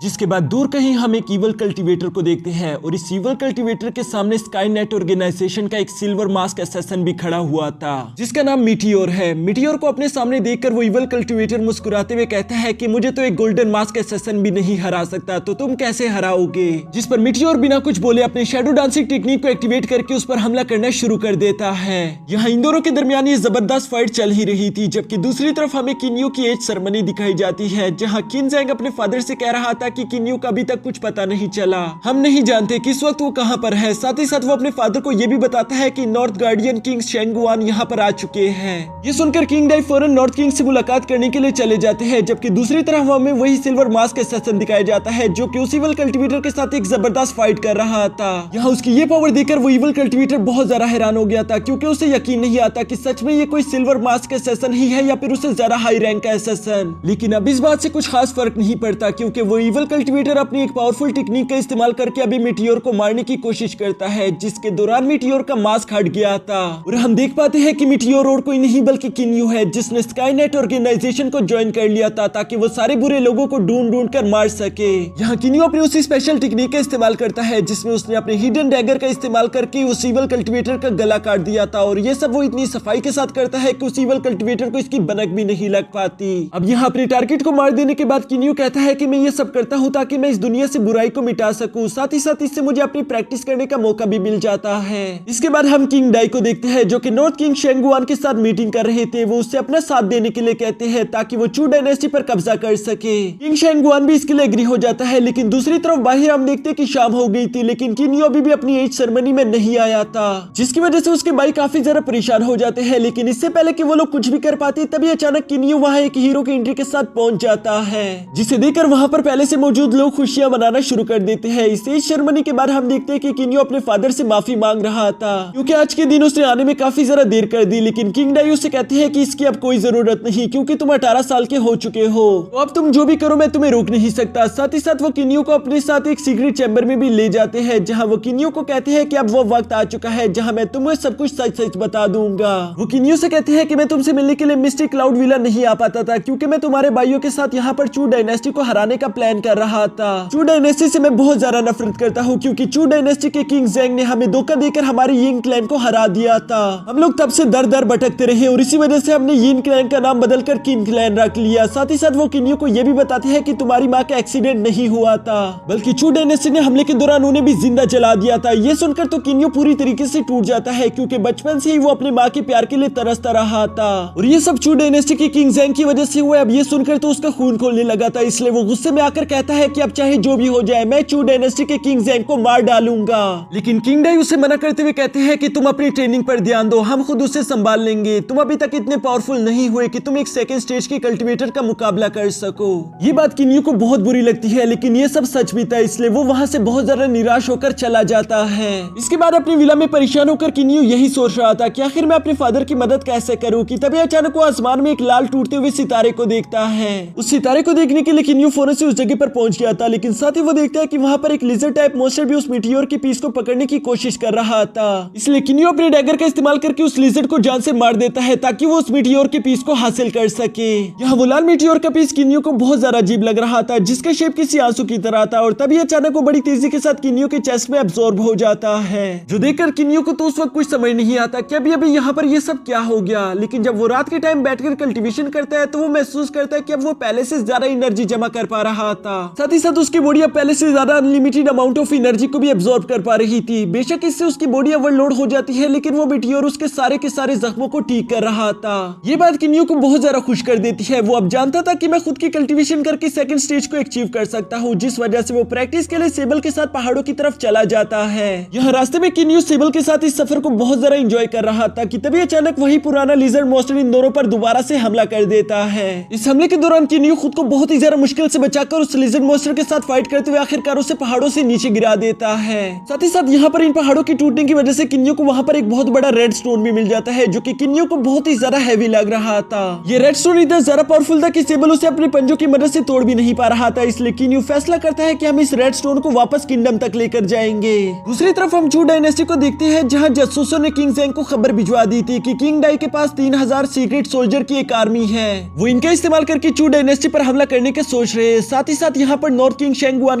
जिसके बाद दूर कहीं हम एक ईवल कल्टीवेटर को देखते हैं, और इस ईवल कल्टीवेटर के सामने स्काईनेट ऑर्गेनाइजेशन का एक सिल्वर मास्क असैसिन भी खड़ा हुआ था, जिसका नाम मीटियोर है। मीटियोर को अपने सामने देखकर वो ईवल कल्टीवेटर मुस्कुराते हुए कहता है कि मुझे तो एक गोल्डन मास्क असैसिन भी नहीं हरा सकता, तो तुम कैसे हराओगे। जिस पर मीटियोर बिना कुछ बोले अपने शैडो डांसिंग टेक्निक को एक्टिवेट करके उस पर हमला करना शुरू कर देता है। यहाँ इन दोनों के दरमियान ये जबरदस्त फाइट चल ही रही थी, जबकि दूसरी तरफ हमें किन्यू की एज सेरेमनी दिखाई जाती है, जहाँ किंग जेंग अपने फादर से कह रहा था कि किन्यू का अभी तक कुछ पता नहीं चला, हम नहीं जानते किस वक्त वो कहां पर है। साथ ही साथ वो अपने फादर को ये भी बताता है कि नॉर्थ गार्डियन किंग शेंगुआन यहाँ पर आ चुके हैं। ये सुनकर किंग डाई फौरन नॉर्थ किंग से मुलाकात करने के लिए चले जाते हैं, जबकि दूसरी तरफ हमें वही सिल्वर मास्क असैसिन दिखाया जाता है, जो कि उस ईवल कल्टीवेटर के साथ एक जबरदस्त फाइट कर रहा था। यहाँ उसकी ये पावर देखकर वो ईवल कल्टीवेटर बहुत ज्यादा हैरान हो गया था, क्योंकि उसे यकीन नहीं आता कि सच में ये कोई सिल्वर मास्क असैसिन ही है या फिर उससे ज्यादा हाई रैंक का असैसिन। लेकिन अब इस बात से कुछ खास फर्क नहीं पड़ता, क्योंकि वो ईवल कल्टीवेटर अपनी एक पावरफुल टेक्निक का इस्तेमाल करके अभी मीटियोर को मारने की कोशिश करता है, जिसके दौरान मीटियोर का मास्क हट गया था। और हम देख पाते हैं कि मीटियोर और कोई नहीं बल्कि किन्यू है, जिसने स्काईनेट ऑर्गेनाइजेशन को ज्वाइन कर लिया था ताकि वो सारे बुरे लोगों को ढूंढ ढूंढ कर मार सके। यहाँ किन्यू अपनी उसी स्पेशल टेक्निक का इस्तेमाल करता है, जिसमें उसने अपने हिडन डैगर का इस्तेमाल करके उस ईवल कल्टीवेटर का गला काट दिया था, और ये सब वो इतनी सफाई के साथ करता है कि उस ईवल कल्टीवेटर को इसकी बनक भी नहीं लग पाती। अब यहाँ अपने टारगेट को मार देने के बाद किन्यू कहता है कि मैं ये सब करता हूँ ताकि मैं इस दुनिया से बुराई को मिटा सकूं, साथ ही साथ इससे मुझे अपनी प्रैक्टिस करने का मौका भी मिल जाता है। इसके बाद हम किंग डाई को देखते हैं, जो कि नॉर्थ किंग शेंगुआन के साथ मीटिंग कर रहे थे। वो उससे अपना साथ देने के लिए कहते हैं ताकि वो चू डायनेस्टी पर कब्जा कर सके। किंग शेंगुआन भी इसके लिए एग्री हो जाता है, लेकिन दूसरी तरफ बाहर हम देखते हैं कि शाम हो गई थी, लेकिन किन्यू अभी भी अपनी एज सेरेमनी में नहीं आया था, जिसकी वजह से उसके भाई काफी ज्यादा परेशान हो जाते हैं। लेकिन इससे पहले कि वो लोग कुछ भी कर पाते, तभी अचानक किन्यू वहाँ एक हीरो की एंट्री के साथ पहुंच जाता है, जिसे देखकर वहाँ पर पहले से मौजूद लोग खुशियां मनाना शुरू कर देते हैं। इस एज सेरेमनी के बाद हम देखते हैं कि किन्यू अपने फादर से माफी मांग रहा था, क्योंकि आज के दिन उसने आने में काफी ज्यादा देर कर दी। लेकिन किंग डाई उससे कहते हैं कि इसकी अब कोई जरूरत नहीं, क्योंकि तुम 18 साल के हो चुके हो, तो अब तुम जो भी करो मैं तुम्हें रोक नहीं सकता। साथ ही साथ वो किन्यू को अपने साथ एक सीक्रेट चैम्बर में भी ले जाते हैं, जहाँ वो किन्यू को कहते हैं कि अब वो वक्त आ चुका है जहाँ मैं तुम्हें सब कुछ सच सच बता दूंगा। वो किन्यू से कहते हैं कि मैं तुमसे मिलने के लिए मिस्टिक क्लाउड विला नहीं आ पाता था, क्योंकि मैं तुम्हारे भाइयों के साथ यहाँ पर चू डायनेस्टी को हराने का प्लान कर रहा था। चू डायनेस्टी से मैं बहुत ज्यादा नफरत करता हूँ, क्योंकि चू डायनेस्टी के किंग जेंग ने हमें धोखा देकर हमारे यिंग क्लैन को हरा दिया था। हम लोग तब से दर दर भटकते रहे, और इसी वजह से हमने यिंग क्लैन का नाम बदलकर किंग क्लैन रख लिया। साथ ही साथ वो किन्यू को यह भी बताते हैं कि तुम्हारी माँ का एक्सीडेंट नहीं हुआ था, बल्कि चू डायनेस्टी ने हमले के दौरान उन्हें भी जिंदा जला दिया था। ये सुनकर तो किन्यू पूरी तरीके से टूट जाता है, क्योंकि बचपन से ही वो अपनी माँ के प्यार के लिए तरसता रहा था, और ये सब चू डायनेस्टी के किंग जेंग की वजह से हुआ। अब ये सुनकर तो उसका खून खोलने लगा था, इसलिए वो गुस्से में आकर कहता है कि अब चाहे जो भी हो जाए मैं चू डायनेस्टी के किंग जेंग को मार डालूंगा। लेकिन किंग डाई उसे मना करते हुए कहते हैं कि तुम अपनी ट्रेनिंग पर ध्यान दो, हम खुद उसे संभाल लेंगे। तुम अभी तक इतने पावरफुल नहीं हुए कि तुम एक सेकंड स्टेज के कल्टीवेटर का मुकाबला कर सको। ये बात किन्यू को बहुत बुरी लगती है, लेकिन ये सब सच भी था, इसलिए वो वहां से बहुत ज्यादा निराश होकर चला जाता है। इसके बाद अपनी विला में परेशान होकर किन्यू यही सोच रहा था कि आखिर मैं अपने फादर की मदद कैसे करूं, कि तभी अचानक वो आसमान में एक लाल टूटते हुए सितारे को देखता है। उस सितारे को देखने के लिए किन्यू फौरन से उस जगह पर पहुंच गया था, लेकिन साथ ही वो देखता है कि वहां पर एक लिजर्ड टाइप मॉन्स्टर भी उस मीटियोर की पीस को पकड़ने की कोशिश कर रहा था। इसलिए किन्यू अपने डैगर का इस्तेमाल करके उस लिजर्ड को जान से मार देता है, ताकि वो उस मीटियोर के पीस को हासिल कर सके। यहाँ वो लाल मीटियोर का पीस किन्यू को बहुत ज्यादा अजीब लग रहा था, जिसका शेप किसी आंसू की तरह था, और तभी अचानक वो बड़ी तेजी के साथ किन्यू के चेस्ट में अब्सॉर्ब हो जाता है, जो देखकर किन्यू को तो उस वक्त कुछ समझ नहीं आता कि अभी अभी यहाँ पर ये सब क्या हो गया। लेकिन जब वो रात के टाइम बैठकर कल्टीवेशन करता है, तो वो महसूस करता है कि अब वो पहले से ज्यादा एनर्जी जमा कर पा रहा था। था। साथ ही साथ उसकी बॉडी अब पहले से ज्यादा अनलिमिटेड अमाउंट ऑफ एनर्जी को भी एब्जॉर्ब कर पा रही थी। बेशक इससे उसकी बॉडी ओवरलोड हो जाती है, लेकिन वो और उसके सारे के सारे जख्मों को ठीक कर रहा था। ये बात किन्यू को बहुत ज्यादा खुश कर देती है। वो अब जानता था कि मैं खुद की कल्टीवेशन करके सेकंड स्टेज को अचीव कर सकता हूँ, जिस वजह से वो प्रैक्टिस के लिए सेबल के साथ पहाड़ों की तरफ चला जाता है। यहाँ रास्ते में किन्यू सेबल के साथ इस सफर को बहुत ज्यादा एंजॉय कर रहा था कि तभी अचानक वही पुराना लिजर्ड मॉन्स्टर इन दोनों पर दोबारा से हमला कर देता है। इस हमले के दौरान किन्यू खुद को बहुत ही ज्यादा मुश्किल से बचाकर उस लिजर्ड मॉन्स्टर के साथ फाइट करते हुए आखिरकार उसे पहाड़ों से नीचे गिरा देता है। साथ ही साथ यहाँ पर इन पहाड़ों की टूटने की वजह से किन्यू को वहाँ पर एक बहुत बड़ा रेड स्टोन भी मिल जाता है, जो कि किन्यू को बहुत ही ज्यादा हैवी लग रहा था। ये रेड स्टोन इतना ज्यादा पावरफुल था कि सेबल उसे अपने पंजों की मदद से तोड़ भी नहीं पा रहा था। इसलिए किन्यू फैसला करता है कि हम इस रेड स्टोन को वापस किंगडम तक लेकर जाएंगे। दूसरी तरफ हम चू डायनेस्टी को देखते हैं, जहाँ जासूसों ने किंग ज़ेंग को खबर भिजवा दी थी कि किंग डाई के पास 3000 सीक्रेट सोल्जर की एक आर्मी है। वो इनका इस्तेमाल करके चू डायनेस्टी पर हमला करने के सोच रहे हैं। साथ ही साथ यहाँ पर नॉर्थ किंग शेंगुआन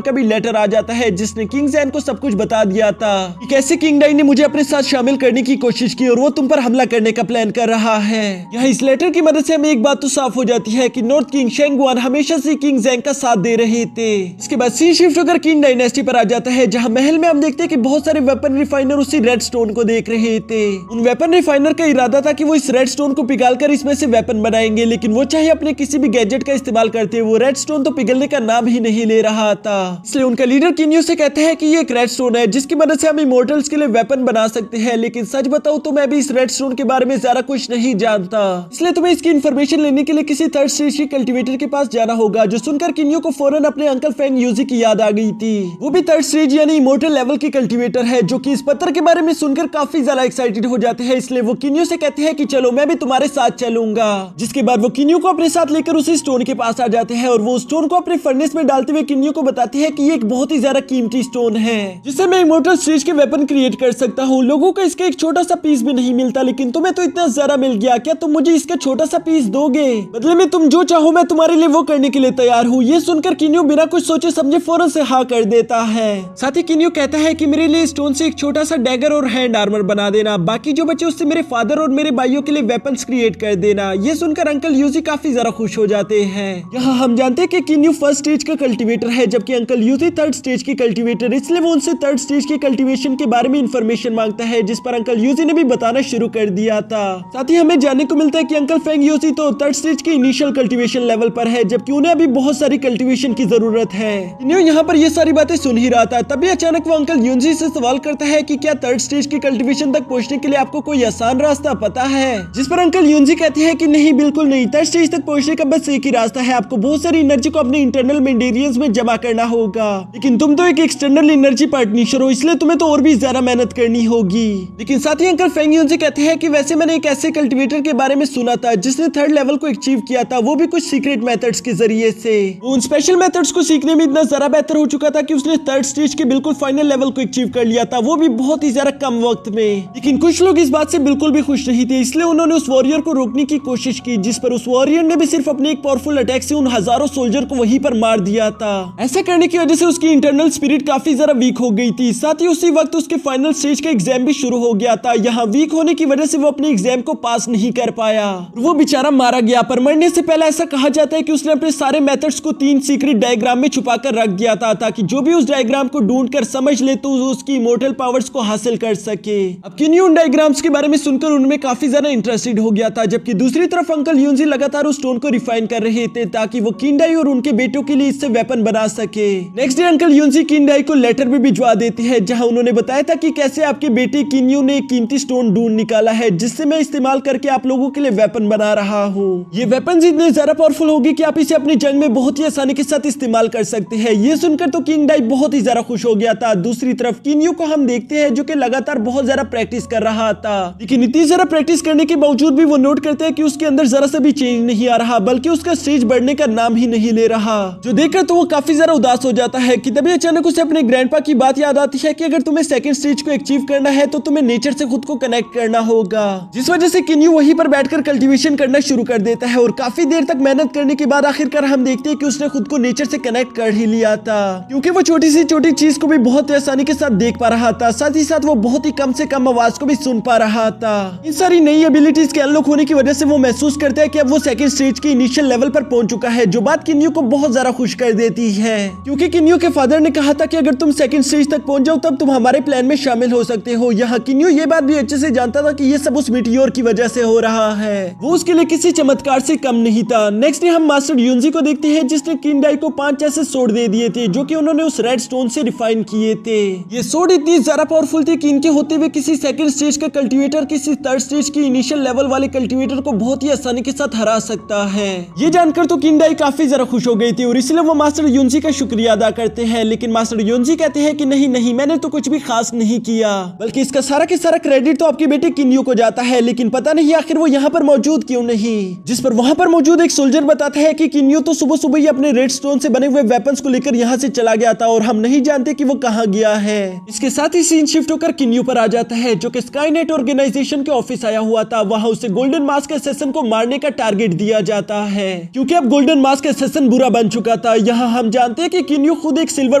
का भी लेटर आ जाता है, जिसने किंग ज़ेंग को सब कुछ बता दिया था कि कैसे किंग डाई ने मुझे अपने साथ शामिल करने की कोशिश की और वो तुम पर हमला करने का प्लान कर रहा है। यहाँ इस लेटर की मदद से हमें एक बात तो साफ हो जाती है कि नॉर्थ किंग शेंगुआन हमेशा से किंग ज़ेंग का साथ दे रहे थे। इसके बाद सीन शिफ्ट होकर किंग डायनेस्टी पर आ जाता है, जहाँ महल में हम देखते हैं कि बहुत सारे वेपन रिफाइनर उसी रेड स्टोन को देख रहे थे। उन वेपन रिफाइनर का इरादा था कि वो इस रेड स्टोन को पिघालकर इसमें से वेपन बनाएंगे, लेकिन वो चाहे अपने किसी भी गैजेट का इस्तेमाल करते, वो रेड स्टोन तो पिघलने का नाम ही नहीं ले रहा था। इसलिए उनका लीडर किन्यू से कहता है कि ये एक रेड स्टोन है जिसकी मदद से हम इमोर्टल्स के लिए वेपन बना सकते हैं, लेकिन सच बताऊं तो मैं भी इस रेड स्टोन के बारे में ज्यादा कुछ नहीं जानता। इसलिए तुम्हें इसकी इन्फॉर्मेशन लेने के लिए किसी थर्ड स्टेज के कल्टीवेटर के पास जाना होगा। जो सुनकर किन्यू को फौरन अपने अंकल फैंग यूजी की याद आ गई थी। वो भी थर्ड स्टेज यानी इमोर्टल लेवल की कल्टीवेटर है, जो कि इस पत्थर के बारे में सुनकर काफी ज्यादा एक्साइटेड हो जाते हैं। इसलिए वो किन्यू से कहते हैं कि चलो मैं भी तुम्हारे साथ चलूंगा। जिसके बाद वो किन्यू को अपने साथ लेकर उसी स्टोन के पास आ जाते हैं और वो स्टोन को अपने फर्नेस में डालते हुए किन्यू को बताते हैं कि ये एक बहुत ही ज्यादा कीमती स्टोन है, जिससे मैं इमोर्टल स्टेज के वेपन क्रिएट कर सकता हूँ। लोगों को इसका एक छोटा सा पीस भी नहीं मिलता, लेकिन तुम्हें तो इतना ज्यादा मिल गया। क्या तुम मुझे इसका छोटा सा पीस दोगे? बदले में तुम जो चाहो मैं तुम्हारे लिए वो करने के लिए तैयार हूँ। ये सुनकर किन्यू बिना कुछ सोचे समझे फौरन से हाँ कर देता है। साथ ही किन्यू कहता है कि मेरे लिए स्टोन से एक छोटा सा डैगर और हैंड आर्मर बना देना, बाकी जो बचे उससे मेरे फादर और मेरे भाइयों के लिए वेपन्स क्रिएट कर देना। ये सुनकर अंकल यूजी काफी ज्यादा खुश हो जाते हैं। यहाँ हम जानते हैं कि किन्यू फर्स्ट स्टेज का कल्टीवेटर है, जबकि अंकल यूजी थर्ड स्टेज की कल्टीवेटर। इसलिए वो उनसे थर्ड स्टेज की कल्टीवेशन के बारे में इंफॉर्मेशन मांगता है, जिस पर अंकल यूजी ने भी बताना शुरू कर दिया था। साथ ही हमें जानने को मिलता है कि अंकल फेंग यूजी तो थर्ड स्टेज के इनिशियल कल्टीवेशन लेवल पर है, जबकि उन्हें अभी बहुत सारी कल्टीवेशन की जरूरत है। किन्यू यहाँ पर ये सारी बातें सुन ही रहा था, तभी अचानक वो अंकल यूजी से सवाल करता है कि क्या थर्ड स्टेज की कल्टीवेशन तक पहुंचने के लिए आपको कोई आसान रास्ता पता है? जिस पर अंकल यूजी कहते हैं कि नहीं, बिल्कुल नहीं। थर्ड स्टेज तक पहुंचने का बस एक ही रास्ता है, आपको बहुत सारी एनर्जी को अपने इंटरनल मेंटेरियंस में जमा करना होगा। लेकिन तुम तो एक एक्सटर्नल एनर्जी पार्टनर हो, इसलिए तुम्हें तो और भी ज्यादा मेहनत करनी होगी। लेकिन साथ ही अंकल फेंग यूजी कहते हैं कि वैसे मैंने एक ऐसे कल्टीवेटर के बारे में सुना था जिसने थर्ड लेवल को अचीव किया था, वो भी कुछ सीक्रेट मेथड्स के जरिए से। उन स्पेशल मेथड्स को सीखने में इतना ज्यादा बेहतर हो चुका था कि उसने थर्ड स्टेज के बिल्कुल फाइनल लेवल को अचीव कर लिया था, वो भी बहुत ही ज्यादा कम वक्त में। लेकिन कुछ लोग इस बात से बिल्कुल भी खुश नहीं थे, इसलिए उन्होंने उस वॉरियर को रोकने की कोशिश की, जिस पर उस वॉरियर ने भी सिर्फ अपने एक पावरफुल अटैक से उन हजारों सोल्जर को वहीं पर मार दिया था। ऐसा करने की वजह से उसकी इंटरनल स्पिरिट काफी ज्यादा वीक हो गई थी। साथ ही उसी वक्त उसके फाइनल स्टेज का एग्जाम भी शुरू हो गया था। यहाँ वीक होने की वजह से वो अपने एग्जाम को पास नहीं कर पाया, वो बेचारा मारा गया। पर मरने से पहले ऐसा कहा जाता है कि उसने अपने सारे मेथड्स को 3 सीक्रेट डायग्राम में छुपा कर रख दिया था, ताकि जो भी उस डायग्राम को ढूंढ कर समझ ले तो उसकी इमोर्टल पावर्स को हासिल कर सके। अब किन्यू उन डायग्राम्स के बारे में सुनकर उनमें काफी ज्यादा इंटरेस्टेड हो गया था, जबकि दूसरी तरफ अंकल यूजी लगातार उस स्टोन को रिफाइन कर रहे थे ताकि वो किंग डाई और उनके बेटों के लिए इससे वेपन बना सके। नेक्स्ट डे अंकल यूजी किंग डाई को लेटर भी भिजवा देते हैं, जहां उन्होंने बताया था कि कैसे आपके बेटे किन्यू ने एक कीमती स्टोन ढूंढ निकाला है, जिससे मैं इस्तेमाल करके आप लोगों के लिए वेपन बना रहा हूँ। ये वेपन इतने ज्यादा पावरफुल होगी कि आप इसे अपनी जंग में बहुत ही आसानी के साथ इस्तेमाल कर सकते हैं। ये सुनकर तो किंग डाई बहुत ही ज्यादा खुश हो गया था। दूसरी तरफ किन्यू को हम देखते हैं जो कि लगातार बहुत ज्यादा प्रैक्टिस कर रहा था, लेकिन इतनी ज्यादा प्रैक्टिस करने के बावजूद भी वो नोट करते हैं कि उसके अंदर जरा सा भी चेंज नहीं आ रहा, बल्कि उसका स्टेज बढ़ने का नाम ही नहीं ले रहा। जो देखकर तो वो काफी ज्यादा उदास हो जाता है कि तभी अचानक उसे अपने ग्रैंडपा की बात याद आती है कि अगर तुम्हें सेकंड स्टेज को अचीव करना है तो तुम्हें नेचर से खुद को कनेक्ट करना होगा। जिस वजह से किन्यू वहीं पर बैठकर कल्टीवेशन करना शुरू कर देता है और काफी देर तक मेहनत करने के बाद आखिरकार हम देखते हैं कि उसने खुद को नेचर से कनेक्ट कर ही लिया था, क्योंकि वो छोटी सी छोटी चीज को भी बहुत आसानी के साथ देख पा रहा था। साथ ही साथ वो बहुत ही कम से कम आवाज को भी सुन पा रहा था। इन सारी नई एबिलिटीज के अनलॉक होने की वजह से वो महसूस करता है कि अब वो सेकंड स्टेज के इनिशियल लेवल पर पहुंच चुका है, जो बात किन्यू को बहुत ज्यादा खुश कर देती है, क्योंकि किन्यू के फादर ने कहा था कि अगर तुम सेकंड स्टेज तक पहुंच जाओ तब तुम हमारे प्लान में शामिल हो सकते हो। यहाँ किन्यू ये बात भी अच्छे से जानता था कि ये सब उस मीटियोर की वजह से हो रहा है, वो उसके लिए किसी चमत्कार से कम नहीं था। नेक्स्ट डे हम मास्टर यूनजी को देखते हैं, जिसने किंडाई को 5 ऐसे सोड दे दिए थे जो कि उन्होंने उस रेड स्टोन से रिफाइन किए थे। ये सोड इतनी ज्यादा पावरफुल थी कि इनके होते हुए किसी सेकंड स्टेज का कल्टीवेटर किसी थर्ड स्टेज की इनिशियल लेवल वाले कल्टीवेटर को बहुत ही आसानी के साथ हरा सकता है। ये जानकर तो किंडाई काफी ज्यादा खुश हो गई थी और इसलिए वो मास्टर यूनजी का शुक्रिया अदा करते हैं, लेकिन मास्टर यूनजी कहते हैं कि नहीं नहीं, मैंने तो कुछ भी खास नहीं किया, बल्कि इसका सारा के सारा क्रेडिट तो आपके बेटे किन्यू को जाता है। लेकिन पता नहीं आखिर वो यहाँ पर मौजूद क्यों नहीं। जिस पर वहाँ पर मौजूद एक सोल्जर बताता है कि किन्यू तो सुबह सुबह ही अपने रेड स्टोन से बने हुए वेपन्स को लेकर यहाँ से चला गया था और हम नहीं जानते कि वो कहाँ गया है। इसके साथ ही सीन शिफ्ट होकर किन्यू पर आ जाता है, जो कि स्काईनेट ऑर्गेनाइजेशन के ऑफिस आया हुआ था। वहाँ उसे गोल्डन मास्क एसेसन को मारने का टारगेट दिया जाता है, क्योंकि अब गोल्डन मास्क एसेसन बुरा बन चुका था। यहाँ हम जानते हैं कि किन्यू खुद एक सिल्वर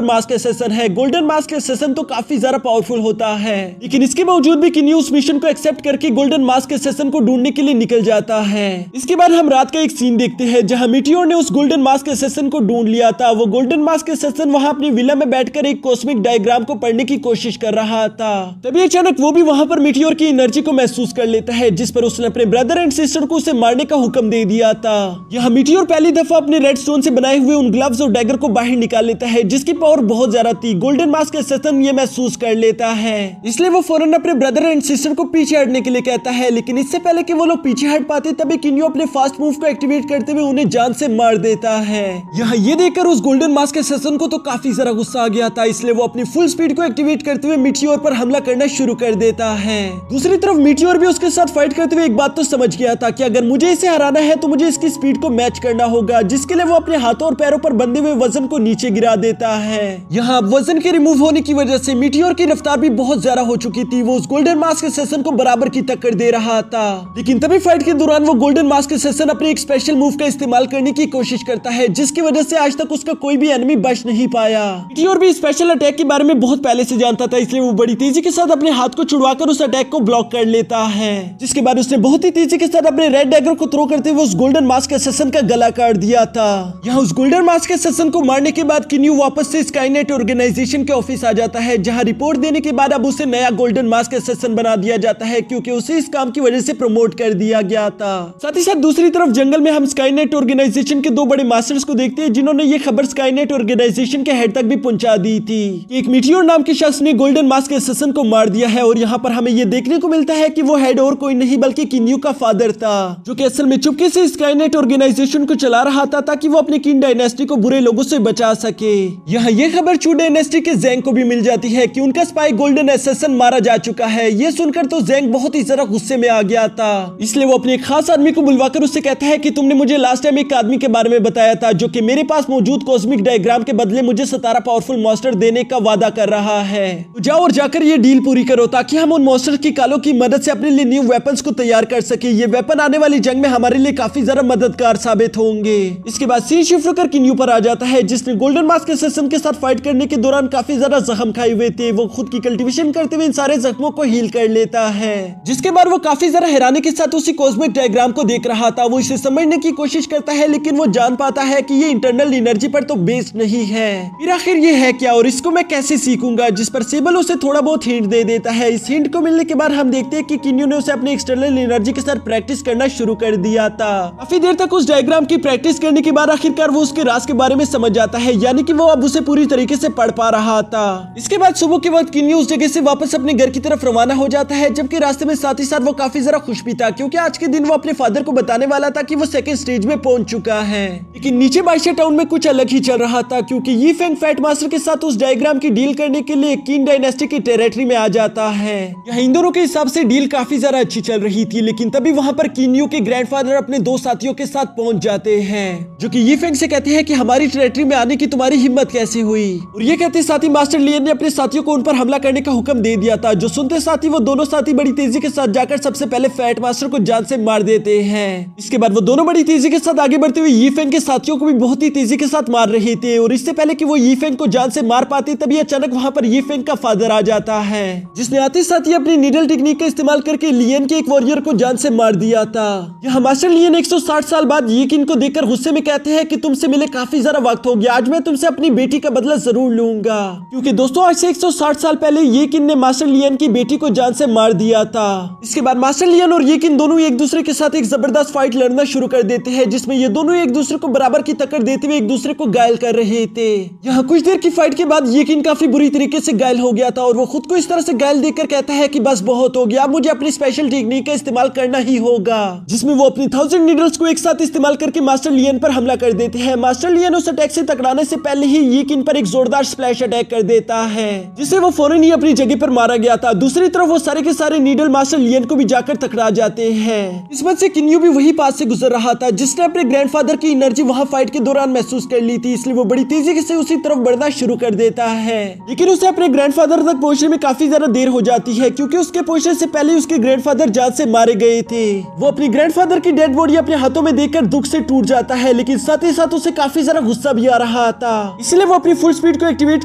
मास्क एसेसन है। गोल्डन मास्क एसेसन तो काफी ज्यादा पावरफुल होता है, लेकिन इसके बावजूद भी किन्यू उस मिशन को एक्सेप्ट करके गोल्डन मास्क एसेसन को ढूंढने के लिए निकल जाता है। इसके बाद हम रात का एक सीन देखते हैं जहां मीटियोर ने उस गोल्डन मास्क एसेसन को ढूंढ लिया था। वो गोल्डन मास्क एसेसन वहां अपनी विला में बैठकर एक कॉस्मिक डायग्राम को पढ़ने की कोशिश कर रहा था। तभी अचानक वो भी वहां पर मीटियोर की एनर्जी को महसूस कर लेता है, जिस पर उसने अपने ब्रदर एंड सिस्टर को उसे मारने का हुक्म दे दिया था। यहाँ मीटियोर पहली दफा अपने रेड स्टोन से बनाए हुए उन ग्लव्स और डैगर को बाहर निकाल लेता है, जिसकी पावर बहुत ज्यादा थी। गोल्डन मास्क एसेसन ये महसूस कर लेता है, इसलिए वो फौरन अपने ब्रदर एंड सिस्टर को पीछे हटने के लिए कहता है। लेकिन इससे पहले कि वो लोग पीछे हट पाते तभी किन्यू अपने फास्ट मूव को एक्टिवेट करते हुए उन्हें जान से मार देता है। यहाँ ये देखकर उस गोल्डन मास्क एसेसन को तो काफी ज्यादा गुस्सा आ गया था, इसलिए वो अपनी फुल स्पीड को एक्टिवेट करते हुए मीटियोर पर हमला करना शुरू कर देता है। दूसरी तरफ मीटियोर भी उसके साथ फाइट करते हुए एक बात तो समझ गया था कि अगर मुझे इसे हराना है तो मुझे इसकी स्पीड को मैच करना होगा, जिसके लिए वो अपने हाथों और पैरों पर बंधे हुए वजन को नीचे गिरा देता है। यहाँ वजन के रिमूव होने की वजह से मीटियोर की रफ्तार भी बहुत ज्यादा हो चुकी थी। वो उस गोल्डन मास्क एसेसन को बराबर की टक्कर दे रहा था, लेकिन तभी फाइट के दौरान वो गोल्डन मास्क एसेसन अपने एक स्पेशल मूव का इस्तेमाल करने की कोशिश करता है, जिसकी वजह से आज तक उसका कोई भी एनिमी बच नहीं पाया। मीटियोर भी स्पेशल अटैक के बारे में बहुत पहले से जानता था, इसलिए वो बड़ी तेजी के साथ अपने हाथ को छुड़वाकर उस अटैक को ब्लॉक कर लेता है, जिसके बाद उसने बहुत ही तेजी के साथ अपने रेड डैगर को थ्रो करते हुए उस गोल्डन मास्क एसेसन का गला काट दिया था। यहाँ उस गोल्डन मास्क एसेसन को मारने के बाद किन्यू वापस से स्काईनेट ऑर्गेनाइजेशन के ऑफिस आ जाता है, जहाँ रिपोर्ट देने के बाद अब उसे नया गोल्डन मास्क एसेसन बना दिया जाता है, क्योंकि उसे इस काम की वजह से प्रमोट कर दिया गया था। साथ ही साथ दूसरी तरफ जंगल में हम स्काईनेट ऑर्गेनाइजेशन के 2 बड़े मास्टर्स को देखते हैं, जिन्होंने ये खबर स्काईनेट ऑर्गेनाइजेशन के हेड तक भी पहुंचा दी थी। एक मीटियोर नाम के शख्स ने गोल्डन मास्क एसेसन को मार दिया है और यहाँ पर हमें ये देखने को मिलता है कि वो हेड और कोई नहीं बल्कि किन्यू का फादर था, जो कि असल में चुपके से स्काईनेट ऑर्गेनाइजेशन को चला रहा था ताकि वो अपनी किंग डायनेस्टी को बुरे लोगों से बचा सके। यहाँ ये खबर चू डायनेस्टी के ज़ेंग को भी मिल जाती है कि उनका स्पाई गोल्डन एसेसन मारा जा चुका है। ये सुनकर तो ज़ेंग बहुत ही ज्यादा गुस्से में आ गया था, इसलिए वो अपने खास आदमी को बुलवाकर उससे कहता है कि तुमने मुझे लास्ट टाइम एक आदमी के बारे में बताया था, जो कि मेरे पास मौजूद कॉस्मिक डायग्राम के बदले मुझे 17 पावरफुल मॉन्स्टर देने का वादा कर रहा है। तो जाओ और जाकर ये डील पूरी करो ताकि हम उन मॉन्स्टर की कालों की मदद से अपने लिए न्यू वेपन्स को तैयार कर सके। ये वेपन आने वाली जंग में हमारे लिए काफी ज्यादा मददगार साबित होंगे। इसके बाद सीन शिफ्ट होकर किन्यू पर आ जाता है, जिसने गोल्डन मास्क एसेसन के साथ फाइट करने के दौरान काफी ज्यादा जख्म खाए हुए थे। वो खुद की कल्टीवेशन करते हुए इन सारे जख्मों को हील कर लेता है, जिसके बाद वो काफी ज्यादा हैरानी के साथ उसी कॉस्मिक डायग्राम को देख रहा था। वो इसे समझने की कोशिश करता है, लेकिन वो जान पाता है कि ये इंटरनल एनर्जी पर तो बेस्ड नहीं है। फिर आखिर ये है क्या और इसको मैं कैसे सीखूंगा, जिस पर सेबल उसे थोड़ा बहुत हिंट दे देता है। इस हिंट को मिलने के बाद हम देखते हैं कि किन्यू ने उसे अपनी एक्सटर्नल एनर्जी के साथ प्रैक्टिस करना शुरू कर दिया था। काफी देर तक उस डायग्राम की प्रैक्टिस करने के बाद आखिरकार वो उसके राज के बारे में समझ जाता है, यानी कि वो अब उसे पूरी तरीके से पढ़ पा रहा था। इसके बाद सुबह के वक्त किन्यू उस जगह से वापस अपने घर की तरफ रवाना हो जाता है, जबकि रास्ते में साथ ही साथ वो काफी जरा खुश भी था, क्योंकि आज के दिन वो अपने फादर को बताने वाला था कि वो सेकंड स्टेज में पहुंच चुका है। लेकिन नीचे बाइशा टाउन में कुछ अलग ही चल रहा था, क्योंकि यी फेंग फैट मास्टर के साथ उस डायग्राम की डील करने के लिए किंग डायनेस्टी की टेरिटरी में आ जाता है। यहाँ इन दोनों के हिसाब से डील काफी ज्यादा अच्छी चल रही थी, लेकिन तभी वहाँ पर किन्यू के ग्रैंडफादर अपने 2 साथियों के साथ पहुंच जाते हैं, जो कि यी फेंग से कहते हैं कि हमारी टेरिटरी में आने की तुम्हारी हिम्मत कैसे हुई। और ये कहते साथी मास्टर लियन ने अपने साथियों को उन पर हमला करने का हुक्म दे दिया था। जो सुनते साथी वो दोनों साथी बड़ी तेजी के साथ जाकर सबसे पहले फैट मास्टर को जान से मार देते हैं। इसके बाद वो दोनों बड़ी तेजी के साथ आगे बढ़ते हुए यी फेंग के साथियों को भी बहुत ही तेजी के साथ मार रहे थे। और इससे पहले कि वो यी फेंग को जान से मार पाते तभी अचानक वहाँ पर यी फेंग का फादर आ जाता है, जिसने आते साथ ही अपनी नीडल टेक्निक का इस्तेमाल करके लियन के एक वॉरियर को जान से मार दिया था। यहाँ मास्टर लियन 160 साल बाद यी किन को देखकर गुस्से में कहते हैं कि तुमसे मिले काफी ज्यादा वक्त हो गया। आज मैं तुमसे अपनी बेटी का बदला जरूर लूंगा, क्योंकि दोस्तों आज से 160 साल पहले ये किन ने मास्टर लियन की बेटी को जान से मार दिया था। इसके बाद मास्टर लियन और ये किन दोनों एक दूसरे के साथ एक जबरदस्त फाइट लड़ना शुरू कर देते हैं, जिसमें ये दोनों एक दूसरे को बराबर की टक्कर देते हुए एक दूसरे को घायल कर रहे थे। यहाँ कुछ देर की फाइट के बाद ये किन काफी बुरी तरीके से घायल हो गया था और वो खुद को इस तरह से घायल देखकर कहता है कि बस बहुत हो गया, मुझे अपनी स्पेशल टेक्निक का इस्तेमाल करना ही होगा, जिसमें वो अपनी 1000 नीडल्स को एक साथ इस्तेमाल करके मास्टर लियन पर हमला कर देते हैं। मास्टर लियन उस अटैक से टकराने से पहले ही ये किन पर एक जोरदार स्प्लैश अटैक कर देता है, जिससे वो फौरन ही अपनी जगह पर मारा गया था। दूसरी तरफ वो सारे के सारे नीडल मास्टर लियन को भी जाकर टकरा जाते हैं। इस वजह से किन्यू भी वही पास से गुजर रहा था, जिसने अपने ग्रैंडफादर की एनर्जी वहां फाइट के दौरान महसूस कर ली थी, इसलिए वो बड़ी तेजी से उसी तरफ बढ़ना शुरू कर देता है। लेकिन उसे अपने ग्रैंडफादर तक पहुंचने में काफी ज्यादा देर हो जाती है, क्योंकि उसके पहुंचने से पहले उसके ग्रैंडफादर जान से मारे गए थे। वो अपनी ग्रैंडफादर की डेड बॉडी अपने हाथों में देखकर दुख से टूट जाता है, लेकिन साथ ही साथ उसे काफी ज्यादा गुस्सा भी आ रहा था, इसलिए वो अपनी फुल स्पीड को एक्टिवेट